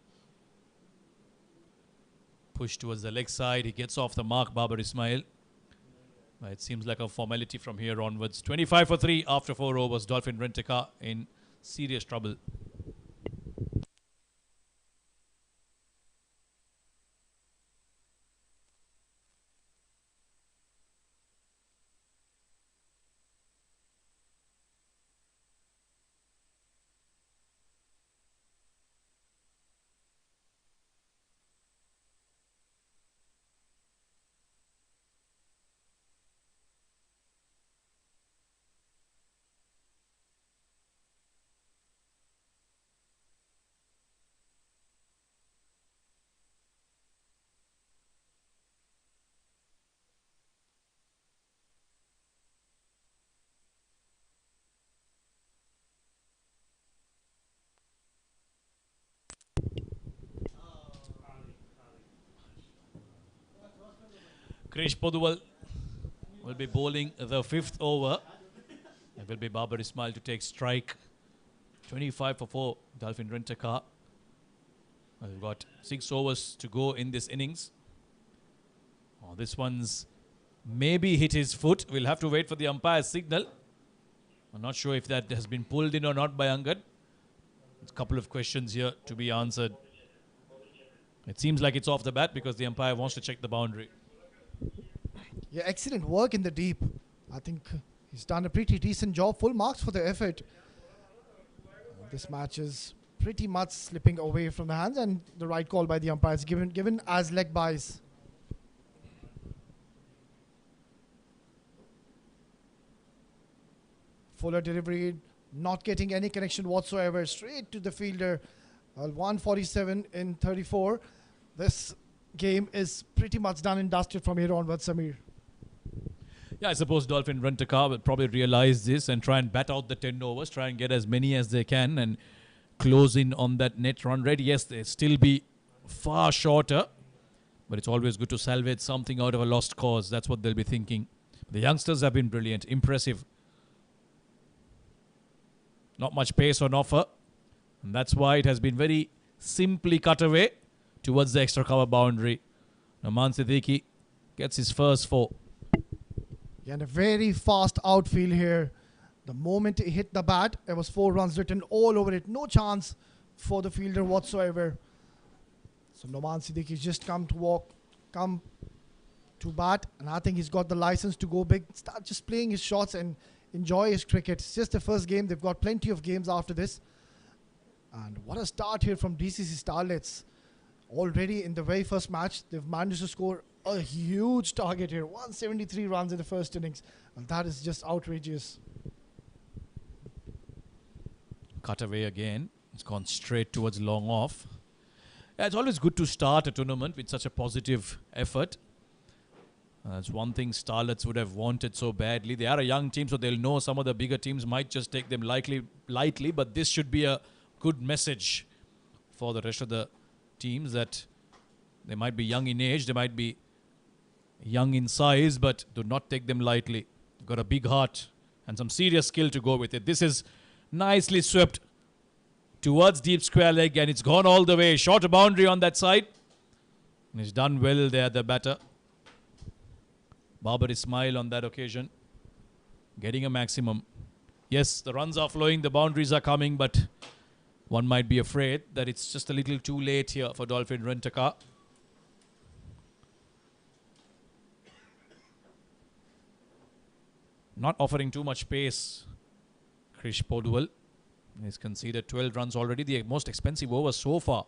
Push towards the leg side. He gets off the mark, Babar Ismail. It seems like a formality from here onwards. 25 for 3 after 4 overs. Dolphin Rent-A-Car in serious trouble. Krish Poduwal will be bowling the 5th over. It will be Babar Ismail to take strike. 25 for 4, Dolphin Rent-A-Car. We've got 6 overs to go in this innings. Oh, this one's maybe hit his foot. We'll have to wait for the umpire's signal. I'm not sure if that has been pulled in or not by Angad. There's a couple of questions here to be answered. It seems like it's off the bat because the umpire wants to check the boundary. Yeah, excellent work in the deep. I think he's done a pretty decent job. Full marks for the effort. This match is pretty much slipping away from the hands, and the right call by the umpires given as leg byes. Fuller delivery, not getting any connection whatsoever, straight to the fielder. 147 in 34. This game is pretty much done and dusted from here onwards, Samir. Yeah, I suppose Dolphin Rent-A-Car will probably realize this and try and bat out the 10 overs, try and get as many as they can and close in on that net run rate. Yes, they'll still be far shorter, but it's always good to salvage something out of a lost cause. That's what they'll be thinking. The youngsters have been brilliant, impressive. Not much pace on offer, and that's why it has been very simply cut away towards the extra cover boundary. Noman Siddiqui gets his first 4. Yeah, and a very fast outfield here. The moment he hit the bat, there was 4 runs written all over it. No chance for the fielder whatsoever. So Noman Siddiqui's just come to bat, and I think he's got the license to go big, start just playing his shots and enjoy his cricket. It's just the first game. They've got plenty of games after this. And what a start here from DCC Starlets. Already in the very first match, they've managed to score a huge target here. 173 runs in the first innings. And that is just outrageous. Cut away again. It's gone straight towards long off. Yeah, it's always good to start a tournament with such a positive effort. That's one thing Starlets would have wanted so badly. They are a young team, so they'll know some of the bigger teams might just take them lightly. But this should be a good message for the rest of the teams that they might be young in age, they might be young in size, but do not take them lightly. Got a big heart and some serious skill to go with it. This is nicely swept towards deep square leg, and it's gone all the way. Short boundary on that side. And he's done well there, the batter. Babar Ismail on that occasion, getting a maximum. Yes, the runs are flowing, the boundaries are coming, but one might be afraid that it's just a little too late here for Dolphin Rent-A-Car. Not offering too much pace. Krish Podwal has conceded 12 runs already, the most expensive over so far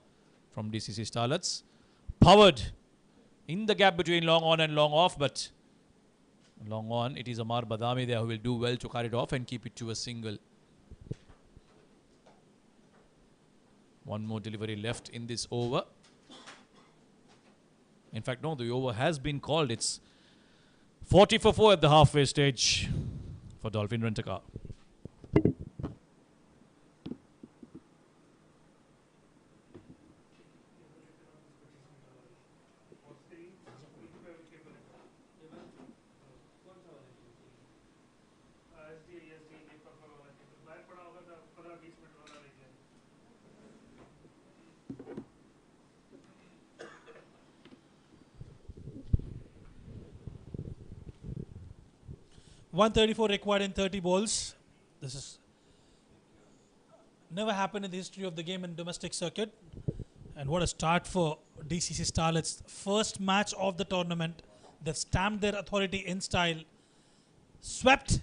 from DCC Starlets. Powered in the gap between long on and long off, but long on, it is Amar Badami there who will do well to cut it off and keep it to a single. One more delivery left in this over. In fact, no, the over has been called. It's 40 for 4 at the halfway stage for Dolphin Rent-A-Car. .134 required in 30 balls. This is never happened in the history of the game in domestic circuit. And what a start for DCC Starlets. First match of the tournament. They've stamped their authority in style. Swept.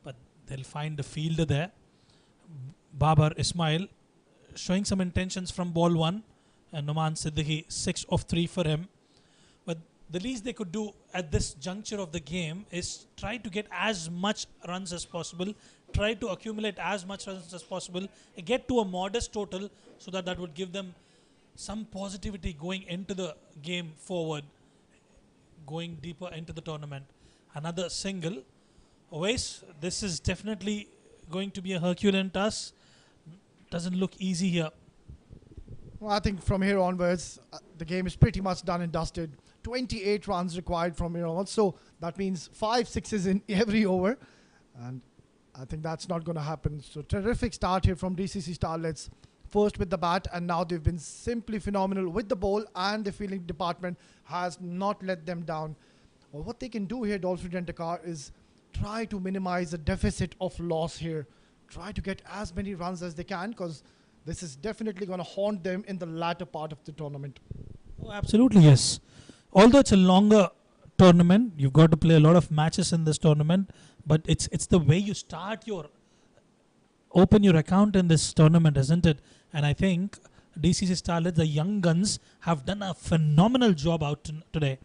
But they'll find a fielder there. Babar Ismail showing some intentions from ball 1. And Noman Siddiqui 6 of 3 for him. But the least they could do at this juncture of the game is try to get as much runs as possible, try to accumulate as much runs as possible, get to a modest total so that would give them some positivity going into the game forward, going deeper into the tournament. Another single. Always, this is definitely going to be a Herculean task. Doesn't look easy here. Well, I think from here onwards, the game is pretty much done and dusted. 28 runs required from here on. So that means 5 sixes in every over. And I think that's not going to happen. So terrific start here from DCC Starlets. First with the bat, and now they've been simply phenomenal with the ball, and the fielding department has not let them down. Well, what they can do here, Dolphin Rent-A-Car, is try to minimize the deficit of loss here. Try to get as many runs as they can, because this is definitely going to haunt them in the latter part of the tournament. Oh, absolutely, yes. Although it's a longer tournament, you've got to play a lot of matches in this tournament, but it's the way you start open your account in this tournament, isn't it? And I think DCC Starlets, the young guns, have done a phenomenal job out today.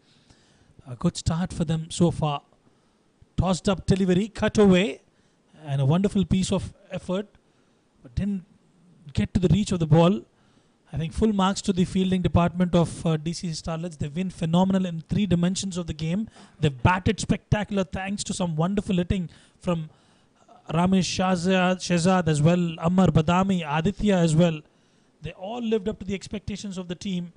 A good start for them so far. Tossed up delivery, cut away, and a wonderful piece of effort, but didn't get to the reach of the ball. I think full marks to the fielding department of DCC Starlets. They've been phenomenal in 3 dimensions of the game. They've batted spectacular thanks to some wonderful hitting from Ramesh Shahzad as well, Amar Badami, Aditya as well. They all lived up to the expectations of the team.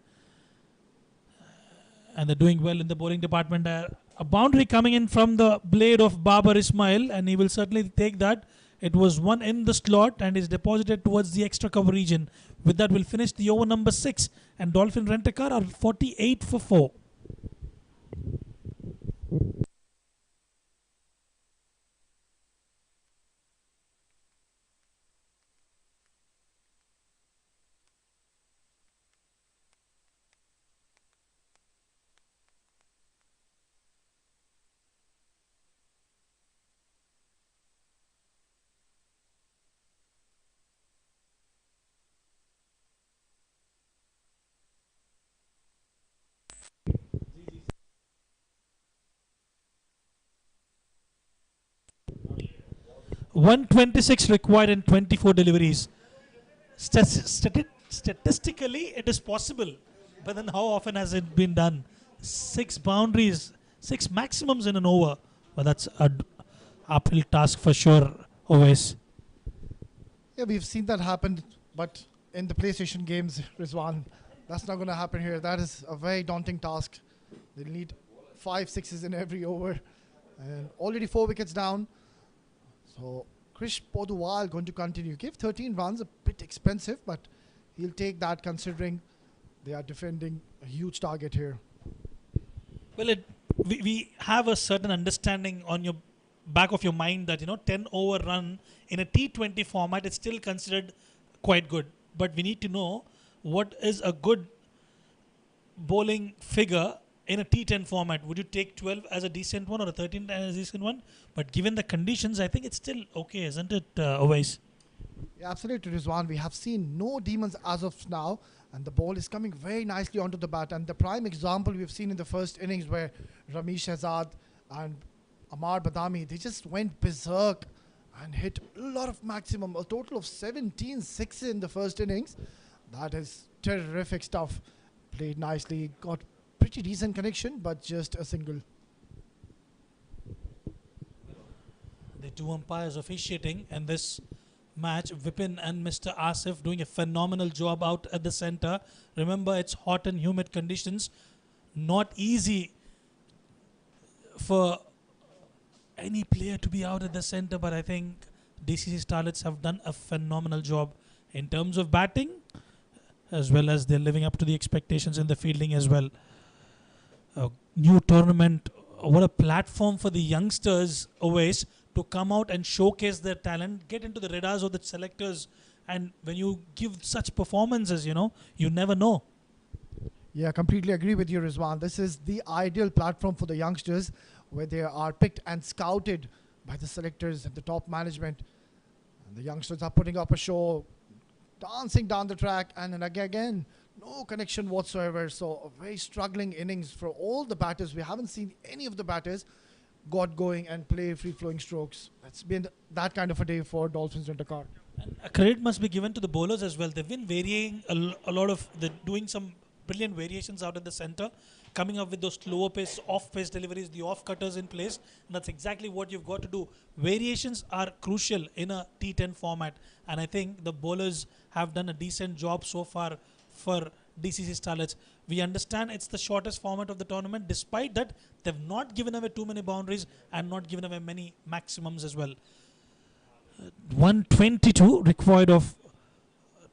And they're doing well in the bowling department. A boundary coming in from the blade of Babar Ismail, and he will certainly take that. It was one in the slot and is deposited towards the extra cover region. With that, we'll finish the over number 6, and Dolphin Rent-A-Car are 48 for 4. .126 required in 24 deliveries. Statistically, it is possible, but then how often has it been done? 6 boundaries, 6 maximums in an over. Well, that's an uphill task for sure, always. Yeah, we've seen that happen, but in the PlayStation games, Rizwan, that's not going to happen here. That is a very daunting task. They'll need 5 sixes in every over, and already 4 wickets down. So Krish Podwal going to continue. Give 13 runs, a bit expensive, but he'll take that considering they are defending a huge target here. Well, we have a certain understanding on your back of your mind that 10 over run in a T20 format is still considered quite good. But we need to know what is a good bowling figure in a T10 format. Would you take 12 as a decent one or a 13 as a decent one? But given the conditions, I think it's still okay, isn't it, Awais? Yeah, absolutely, Rizwan. We have seen no demons as of now, and the ball is coming very nicely onto the bat. And the prime example we've seen in the first innings where Ramesh Shahzad and Amar Badami, they just went berserk and hit a lot of maximum, a total of 17 sixes in the first innings. That is terrific stuff. Played nicely, got pretty decent connection, but just a single. The 2 umpires officiating in this match, Vipin and Mr. Asif, doing a phenomenal job out at the center. Remember, it's hot and humid conditions. Not easy for any player to be out at the center, but I think DCC Starlets have done a phenomenal job in terms of batting, as well as they're living up to the expectations in the fielding as well. A new tournament, what a platform for the youngsters always to come out and showcase their talent, get into the radars of the selectors, and when you give such performances, you never know. Yeah, completely agree with you, Rizwan. This is the ideal platform for the youngsters where they are picked and scouted by the selectors and the top management. And the youngsters are putting up a show, dancing down the track, and then again, no connection whatsoever. So a very struggling innings for all the batters. We haven't seen any of the batters got going and play free-flowing strokes. It's been that kind of a day for Dolphins Rent-A-Car. And a credit must be given to the bowlers as well. They've been varying a lot of, doing some brilliant variations out at the center, coming up with those slower pace, off-pace deliveries, the off-cutters in place. And that's exactly what you've got to do. Variations are crucial in a T10 format. And I think the bowlers have done a decent job so far for DCC Starlets. We understand it's the shortest format of the tournament. Despite that, they've not given away too many boundaries and not given away many maximums as well. 122 required of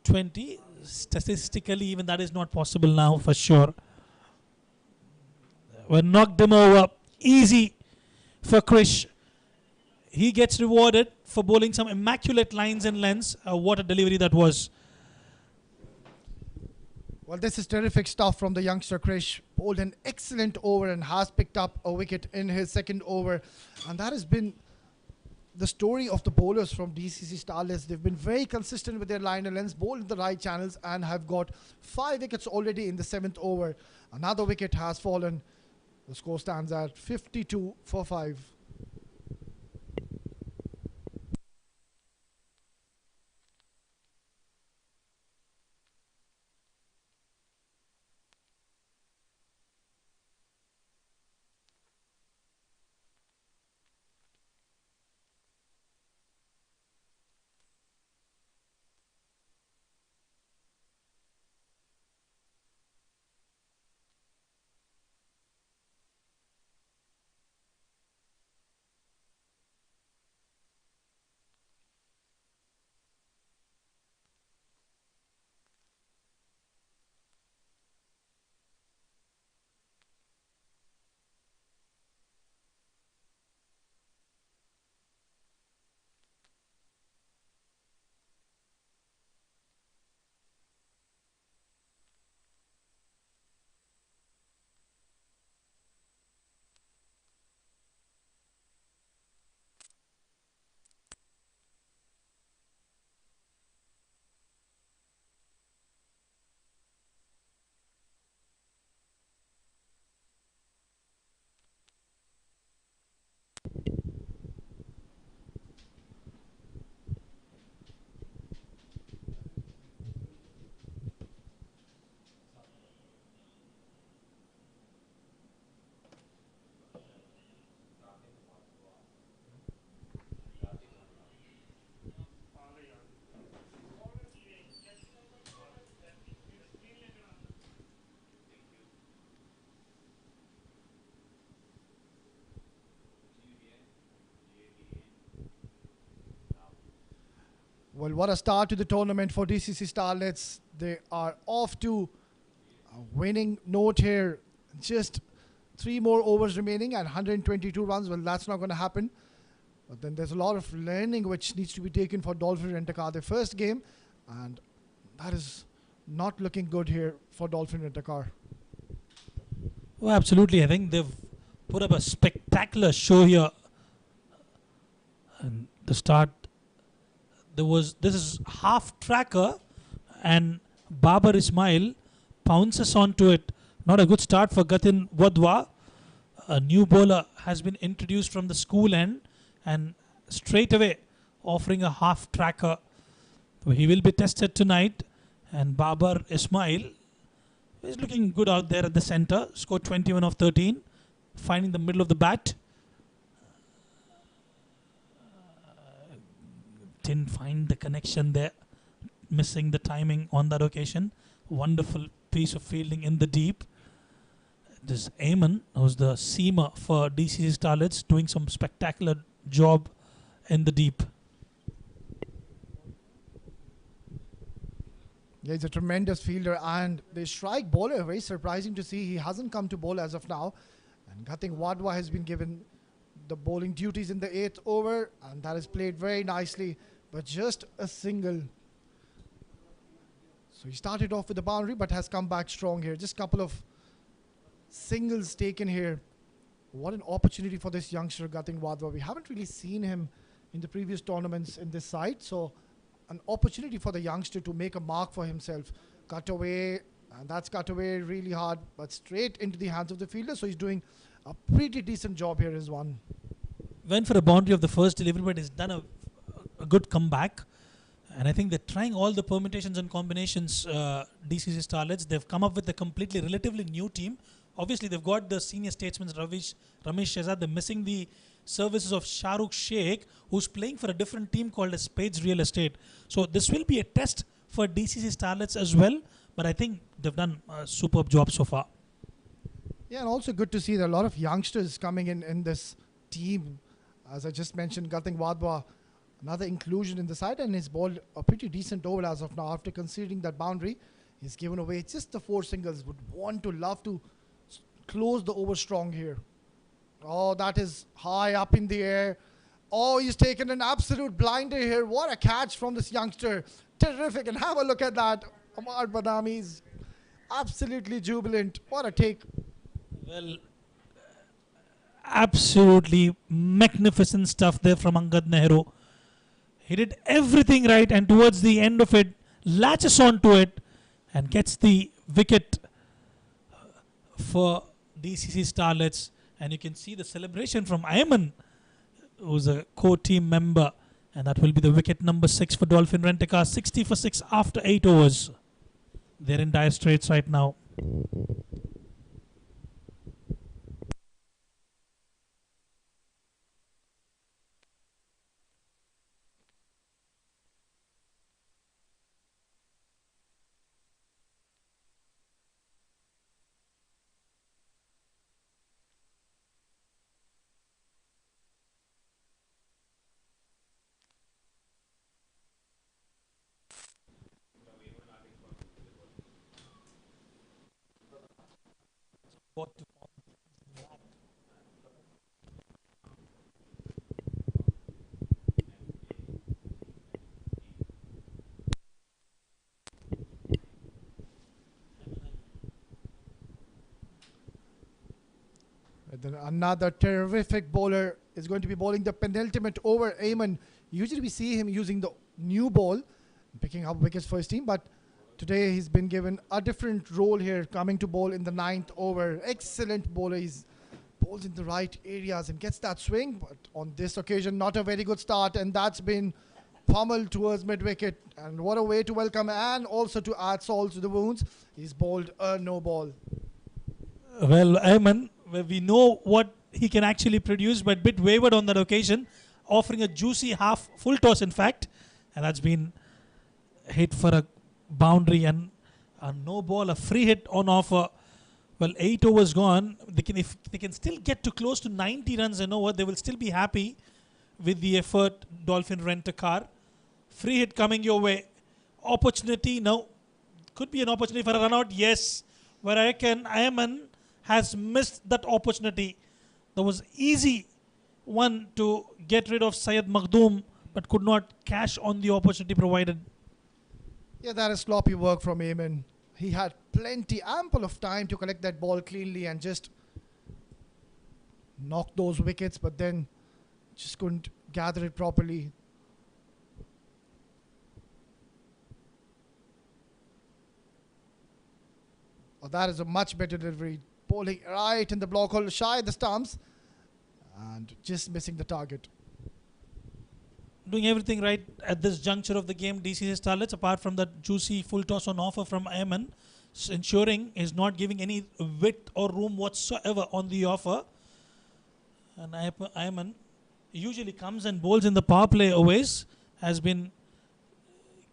20. Statistically, even that is not possible now for sure. We knocked them over. Easy for Krish. He gets rewarded for bowling some immaculate lines and lengths. What a delivery that was. Well, this is terrific stuff from the youngster Krish. Bowled an excellent over and has picked up a wicket in his second over. And that has been the story of the bowlers from DCC Starlets. They've been very consistent with their line and lengths, bowled in the right channels, and have got 5 wickets already in the 7th over. Another wicket has fallen. The score stands at 52 for 5. Well, what a start to the tournament for DCC Starlets. They are off to a winning note here. Just 3 more overs remaining and 122 runs. Well, that's not going to happen. But then there's a lot of learning which needs to be taken for Dolphin Rent-A-Car. Their first game, and that is not looking good here for Dolphin Rent-A-Car. Oh, absolutely. I think they've put up a spectacular show here. And the start, this is half tracker, and Babar Ismail pounces onto it. Not a good start for Gatin Wadwa. A new bowler has been introduced from the school end, and straight away offering a half tracker. So he will be tested tonight, and Babar Ismail is looking good out there at the center. Scored 21 of 13, finding the middle of the bat. Didn't find the connection there, missing the timing on that occasion. Wonderful piece of fielding in the deep. This Ayman, who's the seamer for DCC Starlets, doing some spectacular job in the deep. Yeah, he's a tremendous fielder, and the strike bowler, very surprising to see. He hasn't come to bowl as of now. And I think Wadwa has been given the bowling duties in the 8th over, and that is played very nicely, but just a single. So he started off with a boundary, but has come back strong here. Just a couple of singles taken here. What an opportunity for this youngster, Gatin Wadwa. We haven't really seen him in the previous tournaments in this side, so an opportunity for the youngster to make a mark for himself. Cut away, and that's cut away really hard, but straight into the hands of the fielder. So he's doing a pretty decent job here as one. Went for a boundary of the first delivery, but he's done a good comeback. And I think they're trying all the permutations and combinations, DCC Starlets. They've come up with a completely, relatively new team. Obviously, they've got the senior statesman Ramesh Shehzad. They're missing the services of Shahrukh Sheikh, who's playing for a different team called as Spades Real Estate. So this will be a test for DCC Starlets as well. But I think they've done a superb job so far. Yeah, and also good to see there are a lot of youngsters coming in this team. As I just mentioned, Gatin Wadwa, another inclusion in the side, and he's bowled a pretty decent over as of now. After conceding that boundary, he's given away just the 4 singles. Would love to close the over strong here. Oh, that is high up in the air. Oh, he's taken an absolute blinder here. What a catch from this youngster. Terrific. And have a look at that. Amar Badami is absolutely jubilant. What a take. Well, absolutely magnificent stuff there from Angad Nehru. He did everything right, and towards the end of it, latches onto it and gets the wicket for DCC Starlets. And you can see the celebration from Ayman, who's a core team member, and that will be the wicket number 6 for Dolphin Rent-A-Car. 60 for 6 after 8 overs. They're in dire straits right now. Then another terrific bowler is going to be bowling the penultimate over. Ayman, usually we see him using the new ball, picking up wickets for his team, but today he's been given a different role here, coming to bowl in the 9th over. Excellent bowler. He's bowls in the right areas and gets that swing, but on this occasion, not a very good start, and that's been pummeled towards mid-wicket. And what a way to welcome and also to add salt to the wounds. He's bowled a no ball. Well, Ayman, we know what he can actually produce, but bit wavered on that occasion, offering a juicy half, full toss in fact, and that's been hit for a boundary and a no ball, a free hit on offer. Well, 8 overs gone. If they can still get to close to 90 runs an over, they will still be happy with the effort Dolphin Rent-A-Car. Free hit coming your way. Opportunity now. Could be an opportunity for a run out. Yes. Where I reckon Ayman has missed that opportunity. There was easy one to get rid of Syed Makhdoom, but could not cash on the opportunity provided. Yeah, that is sloppy work from Ayman. He had ample of time to collect that ball cleanly and just knock those wickets, but then just couldn't gather it properly. Oh, that is a much better delivery. Bowling right in the block hole, shy the stumps, and just missing the target. Doing everything right at this juncture of the game, DCC Starlets, apart from that juicy full toss on offer from Ayman, ensuring is not giving any width or room whatsoever on the offer. And Ayman usually comes and bowls in the power play always, has been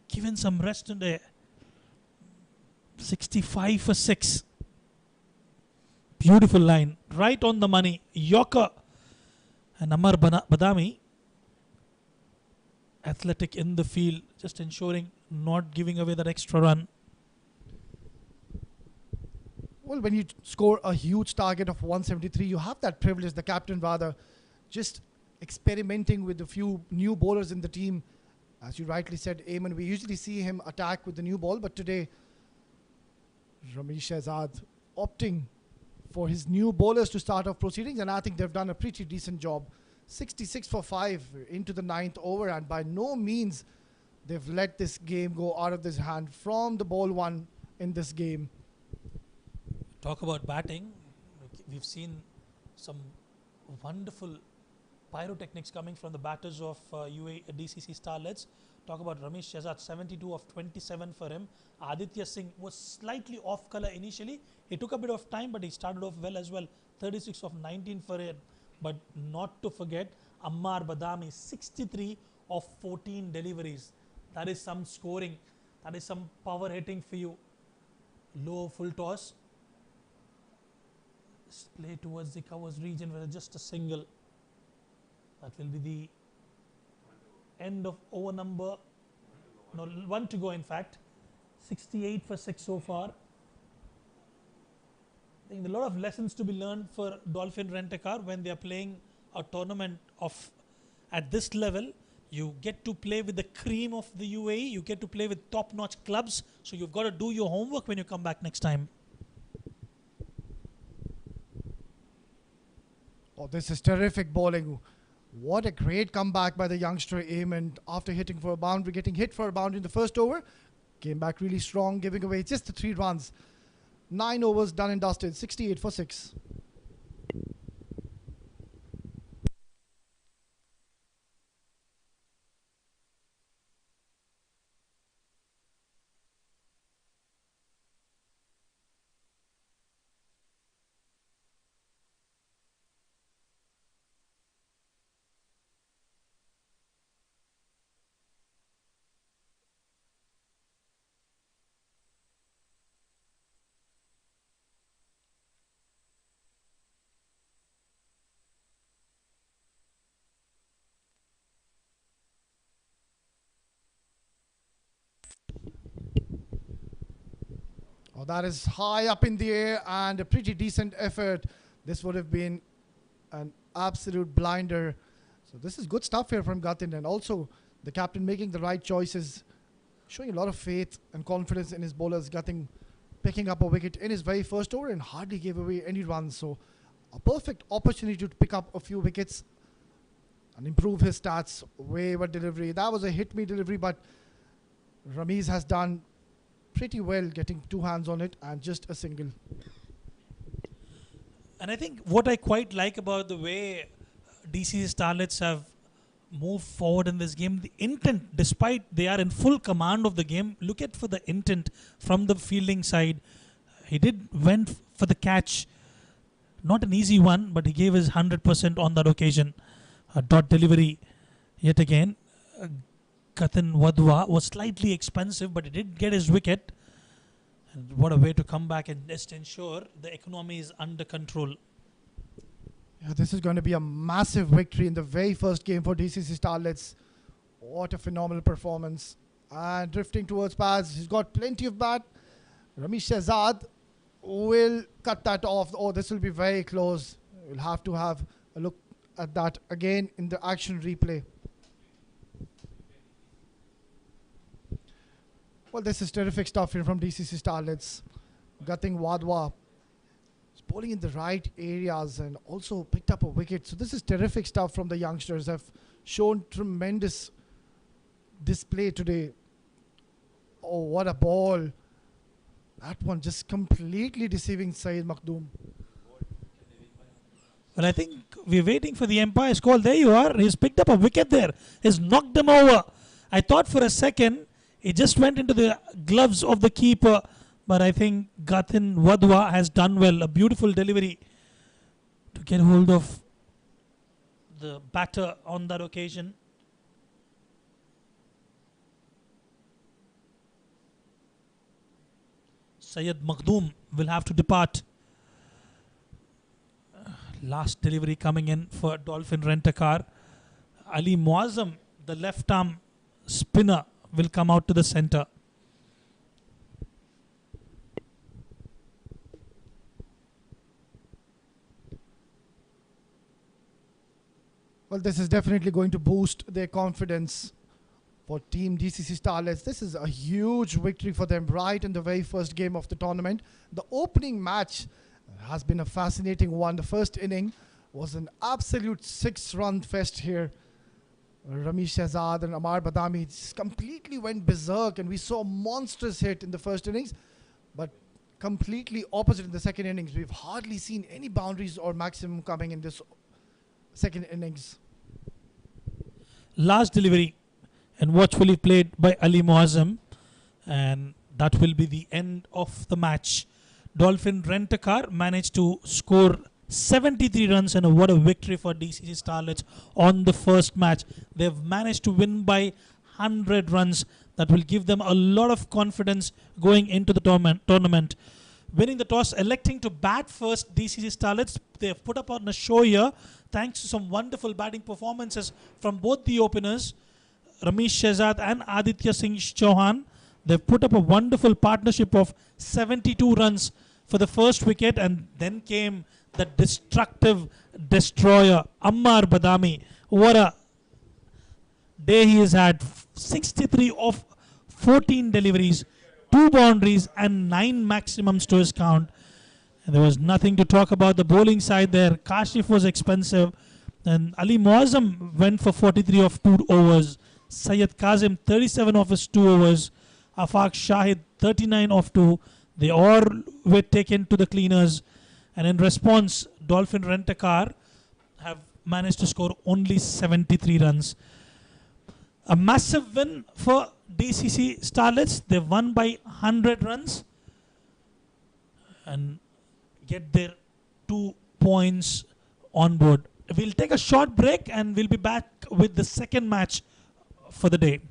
given some rest today. 65 for 6. Beautiful line, right on the money. Yorker and Ammar Badami, athletic in the field, just ensuring not giving away that extra run. Well, when you score a huge target of 173, you have that privilege, the captain rather, just experimenting with a few new bowlers in the team. As you rightly said, Ayman, we usually see him attack with the new ball, but today Ramesh Shahzad opting for his new bowlers to start off proceedings, and I think they've done a pretty decent job. 66 for 5 into the 9th over, and by no means they've let this game go out of this hand from the ball one in this game. Talk about batting. We've seen some wonderful pyrotechnics coming from the batters of DCC Starlets. Talk about Ramesh Shahzad, 72 of 27 for him. Aditya Singh was slightly off color initially. He took a bit of time, but he started off well as well. 36 of 19 for him. But not to forget, Ammar Badami, 63 of 14 deliveries. That is some scoring. That is some power hitting for you. Low full toss. Play towards the covers region with just a single. That will be the end of over number. No, 1 to go in fact. 68 for 6 so far. I think a lot of lessons to be learned for Dolphin Rent-A-Car when they are playing a tournament of at this level. You get to play with the cream of the UAE. You get to play with top-notch clubs. So you've got to do your homework when you come back next time. Oh, this is terrific bowling. What a great comeback by the youngster Ayman after hitting for a boundary, getting hit for a boundary in the first over. Came back really strong, giving away just the 3 runs. 9 overs done and dusted, 68 for 6. Oh, that is high up in the air and a pretty decent effort. This would have been an absolute blinder. So this is good stuff here from Gatin, and also the captain making the right choices, showing a lot of faith and confidence in his bowlers. Gatin picking up a wicket in his very first over and hardly gave away any runs. So a perfect opportunity to pick up a few wickets and improve his stats. Wayward delivery. That was a hit me delivery, but Ramesh has done pretty well getting 2 hands on it and just a single. And I think what I quite like about the way DCC Starlets have moved forward in this game, the intent, despite they are in full command of the game, look at for the intent from the fielding side. He went for the catch. Not an easy one, but he gave his 100% on that occasion. A dot delivery yet again. Kathan Wadwa was slightly expensive, but he did get his wicket. And what a way to come back and just ensure the economy is under control. Yeah, this is going to be a massive victory in the very first game for DCC Starlets. What a phenomenal performance. And drifting towards pads. He's got plenty of bat. Ramesh Shahzad will cut that off. Oh, this will be very close. We'll have to have a look at that again in the action replay. Well, this is terrific stuff here from DCC Starlets. Gating Wadwa is bowling in the right areas and also picked up a wicket. So this is terrific stuff from the youngsters. Have shown tremendous display today. Oh, what a ball. That one just completely deceiving Syed Makhdoom. Well, I think we're waiting for the umpire's call. There you are. He's picked up a wicket there. He's knocked them over. I thought for a second it just went into the gloves of the keeper. But I think Gatin Wadwa has done well. A beautiful delivery to get hold of the batter on that occasion. Syed Makhdoom will have to depart. Last delivery coming in for Dolphin Rent-A-Car. Ali Muazzam, the left arm spinner, will come out to the centre. Well, this is definitely going to boost their confidence for Team DCC Starlets. This is a huge victory for them right in the very first game of the tournament. The opening match has been a fascinating one. The first inning was an absolute 6-run fest here. Ramesh Shahzad and Amar Badami just completely went berserk, and we saw a monstrous hit in the first innings, but completely opposite in the second innings. We've hardly seen any boundaries or maximum coming in this second innings. Last delivery and watchfully played by Ali Muazzam, and that will be the end of the match. Dolphin Rent-A-Car managed to score 73 runs, and what a victory for DCC Starlets on the first match. They've managed to win by 100 runs. That will give them a lot of confidence going into the tournament. Winning the toss, electing to bat first, DCC Starlets, they've put up on a show here thanks to some wonderful batting performances from both the openers, Ramesh Shahzad and Aditya Singh Chauhan. They've put up a wonderful partnership of 72 runs for the first wicket, and then came the destructive destroyer, Ammar Badami. What a day he has had. 63 of 14 deliveries, 2 boundaries and 9 maximums to his count. And there was nothing to talk about the bowling side there. Kashif was expensive. And Ali Muazzam went for 43 of 2 overs. Syed Kazim 37 of his 2 overs. Afaq Shahid 39 of 2. They all were taken to the cleaners. And in response, Dolphin Rent-A-Car have managed to score only 73 runs. A massive win for DCC Starlets. They won by 100 runs and get their 2 points on board. We'll take a short break and we'll be back with the second match for the day.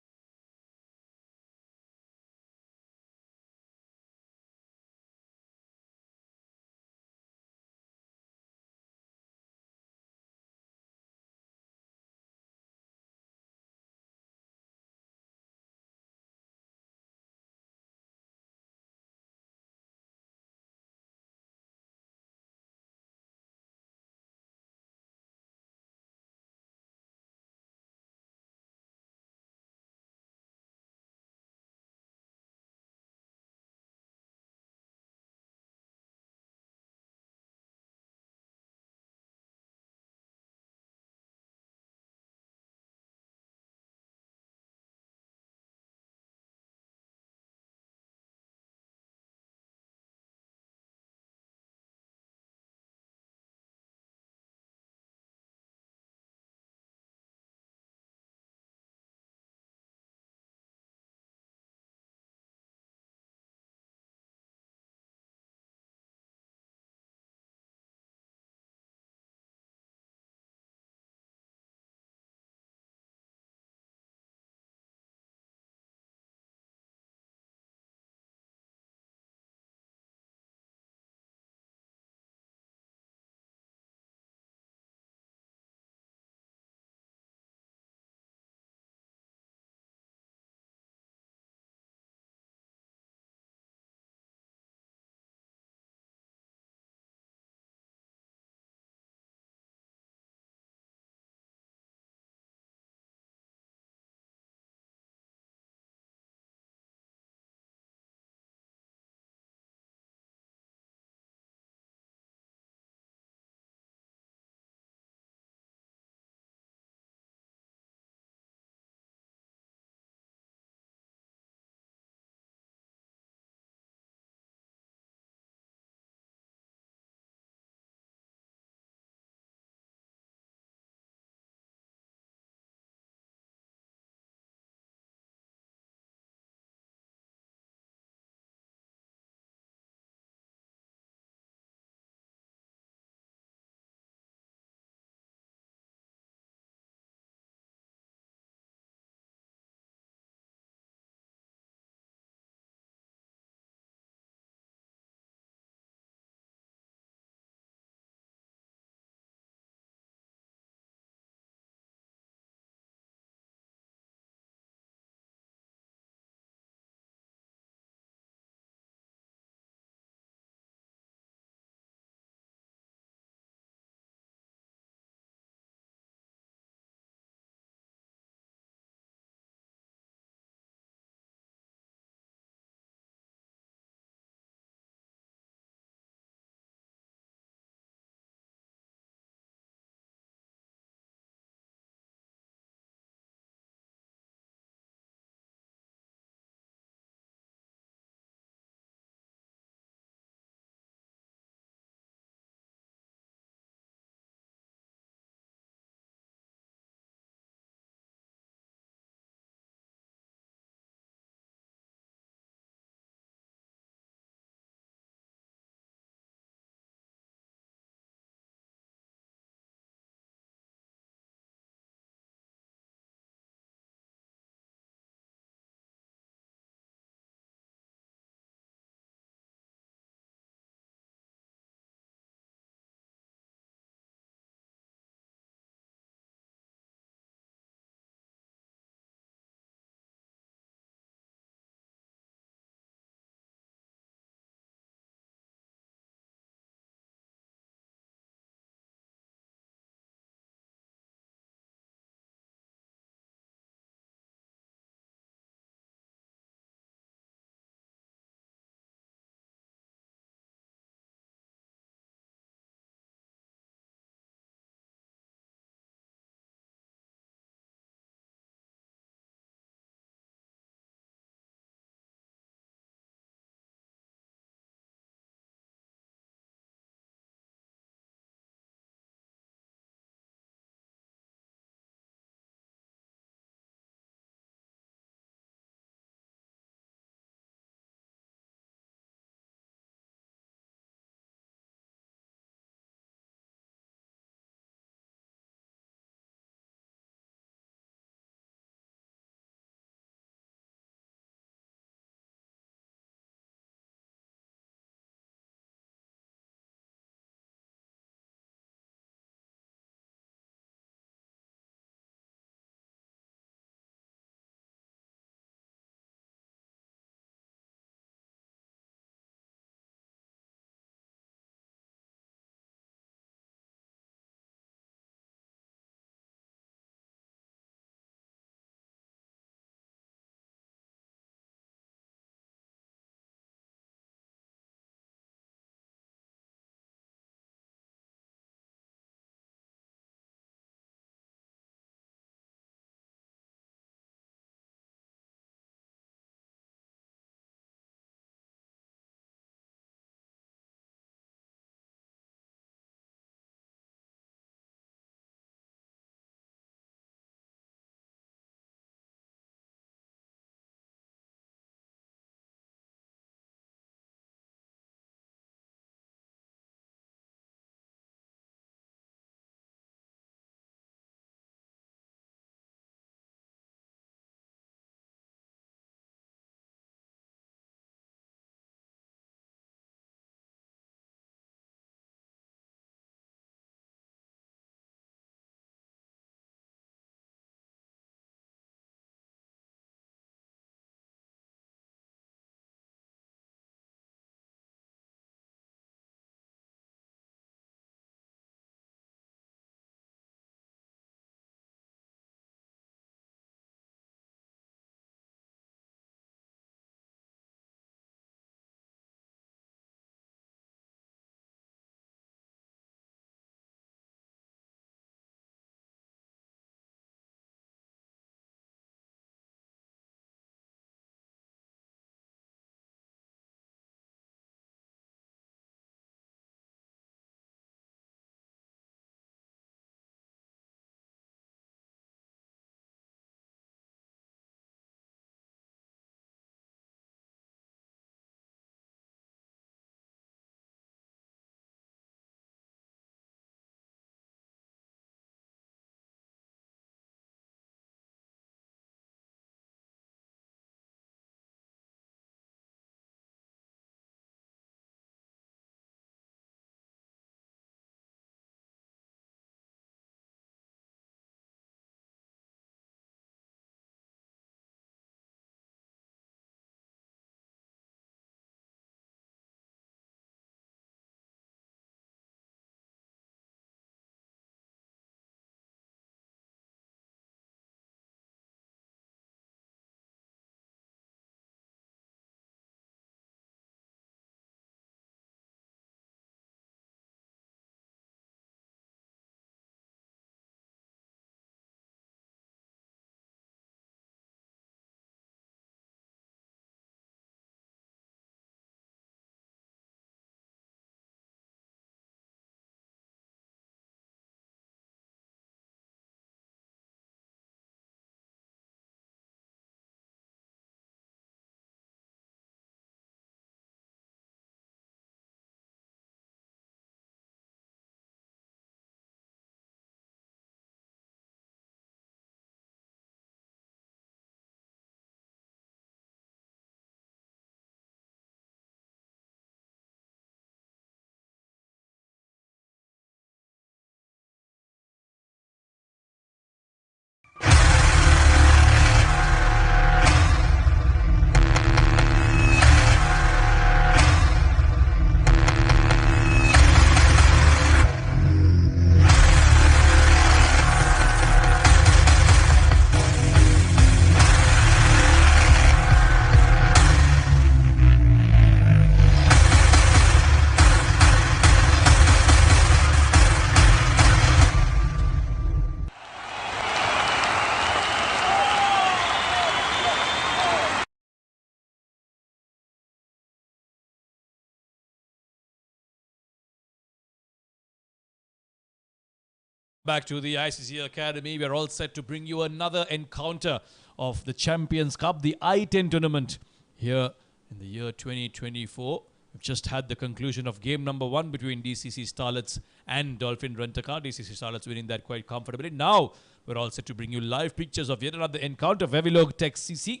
Back to the ICCA Academy. We are all set to bring you another encounter of the Champions Cup, the I10 tournament here in the year 2024. We've just had the conclusion of game number 1 between DCC Starlets and Dolphin Rent-A-Car. DCC Starlets winning that quite comfortably. Now we're all set to bring you live pictures of yet another encounter. Vevilog Tech CC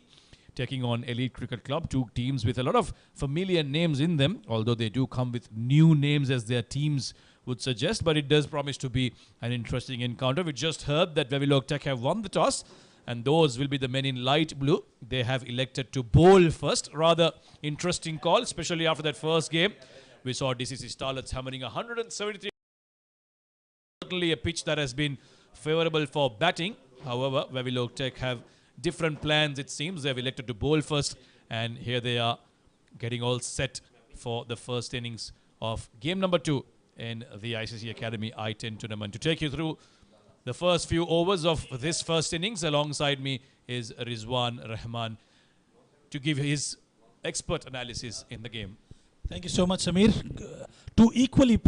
taking on Elite Cricket Club. Two teams with a lot of familiar names in them, although they do come with new names as their teams would suggest, but it does promise to be an interesting encounter. We just heard that Vevilog Tech have won the toss, and those will be the men in light blue. They have elected to bowl first. Rather interesting call, especially after that first game. We saw DCC Starlets hammering 173. Certainly a pitch that has been favorable for batting. However, Vevilog Tech have different plans, it seems. They have elected to bowl first, and here they are getting all set for the first innings of game number 2 in the ICC Academy I10 tournament. To take you through the first few overs of this first innings, alongside me is Rizwan Rahman to give his expert analysis in the game. Thank you so much, Samir. Two equally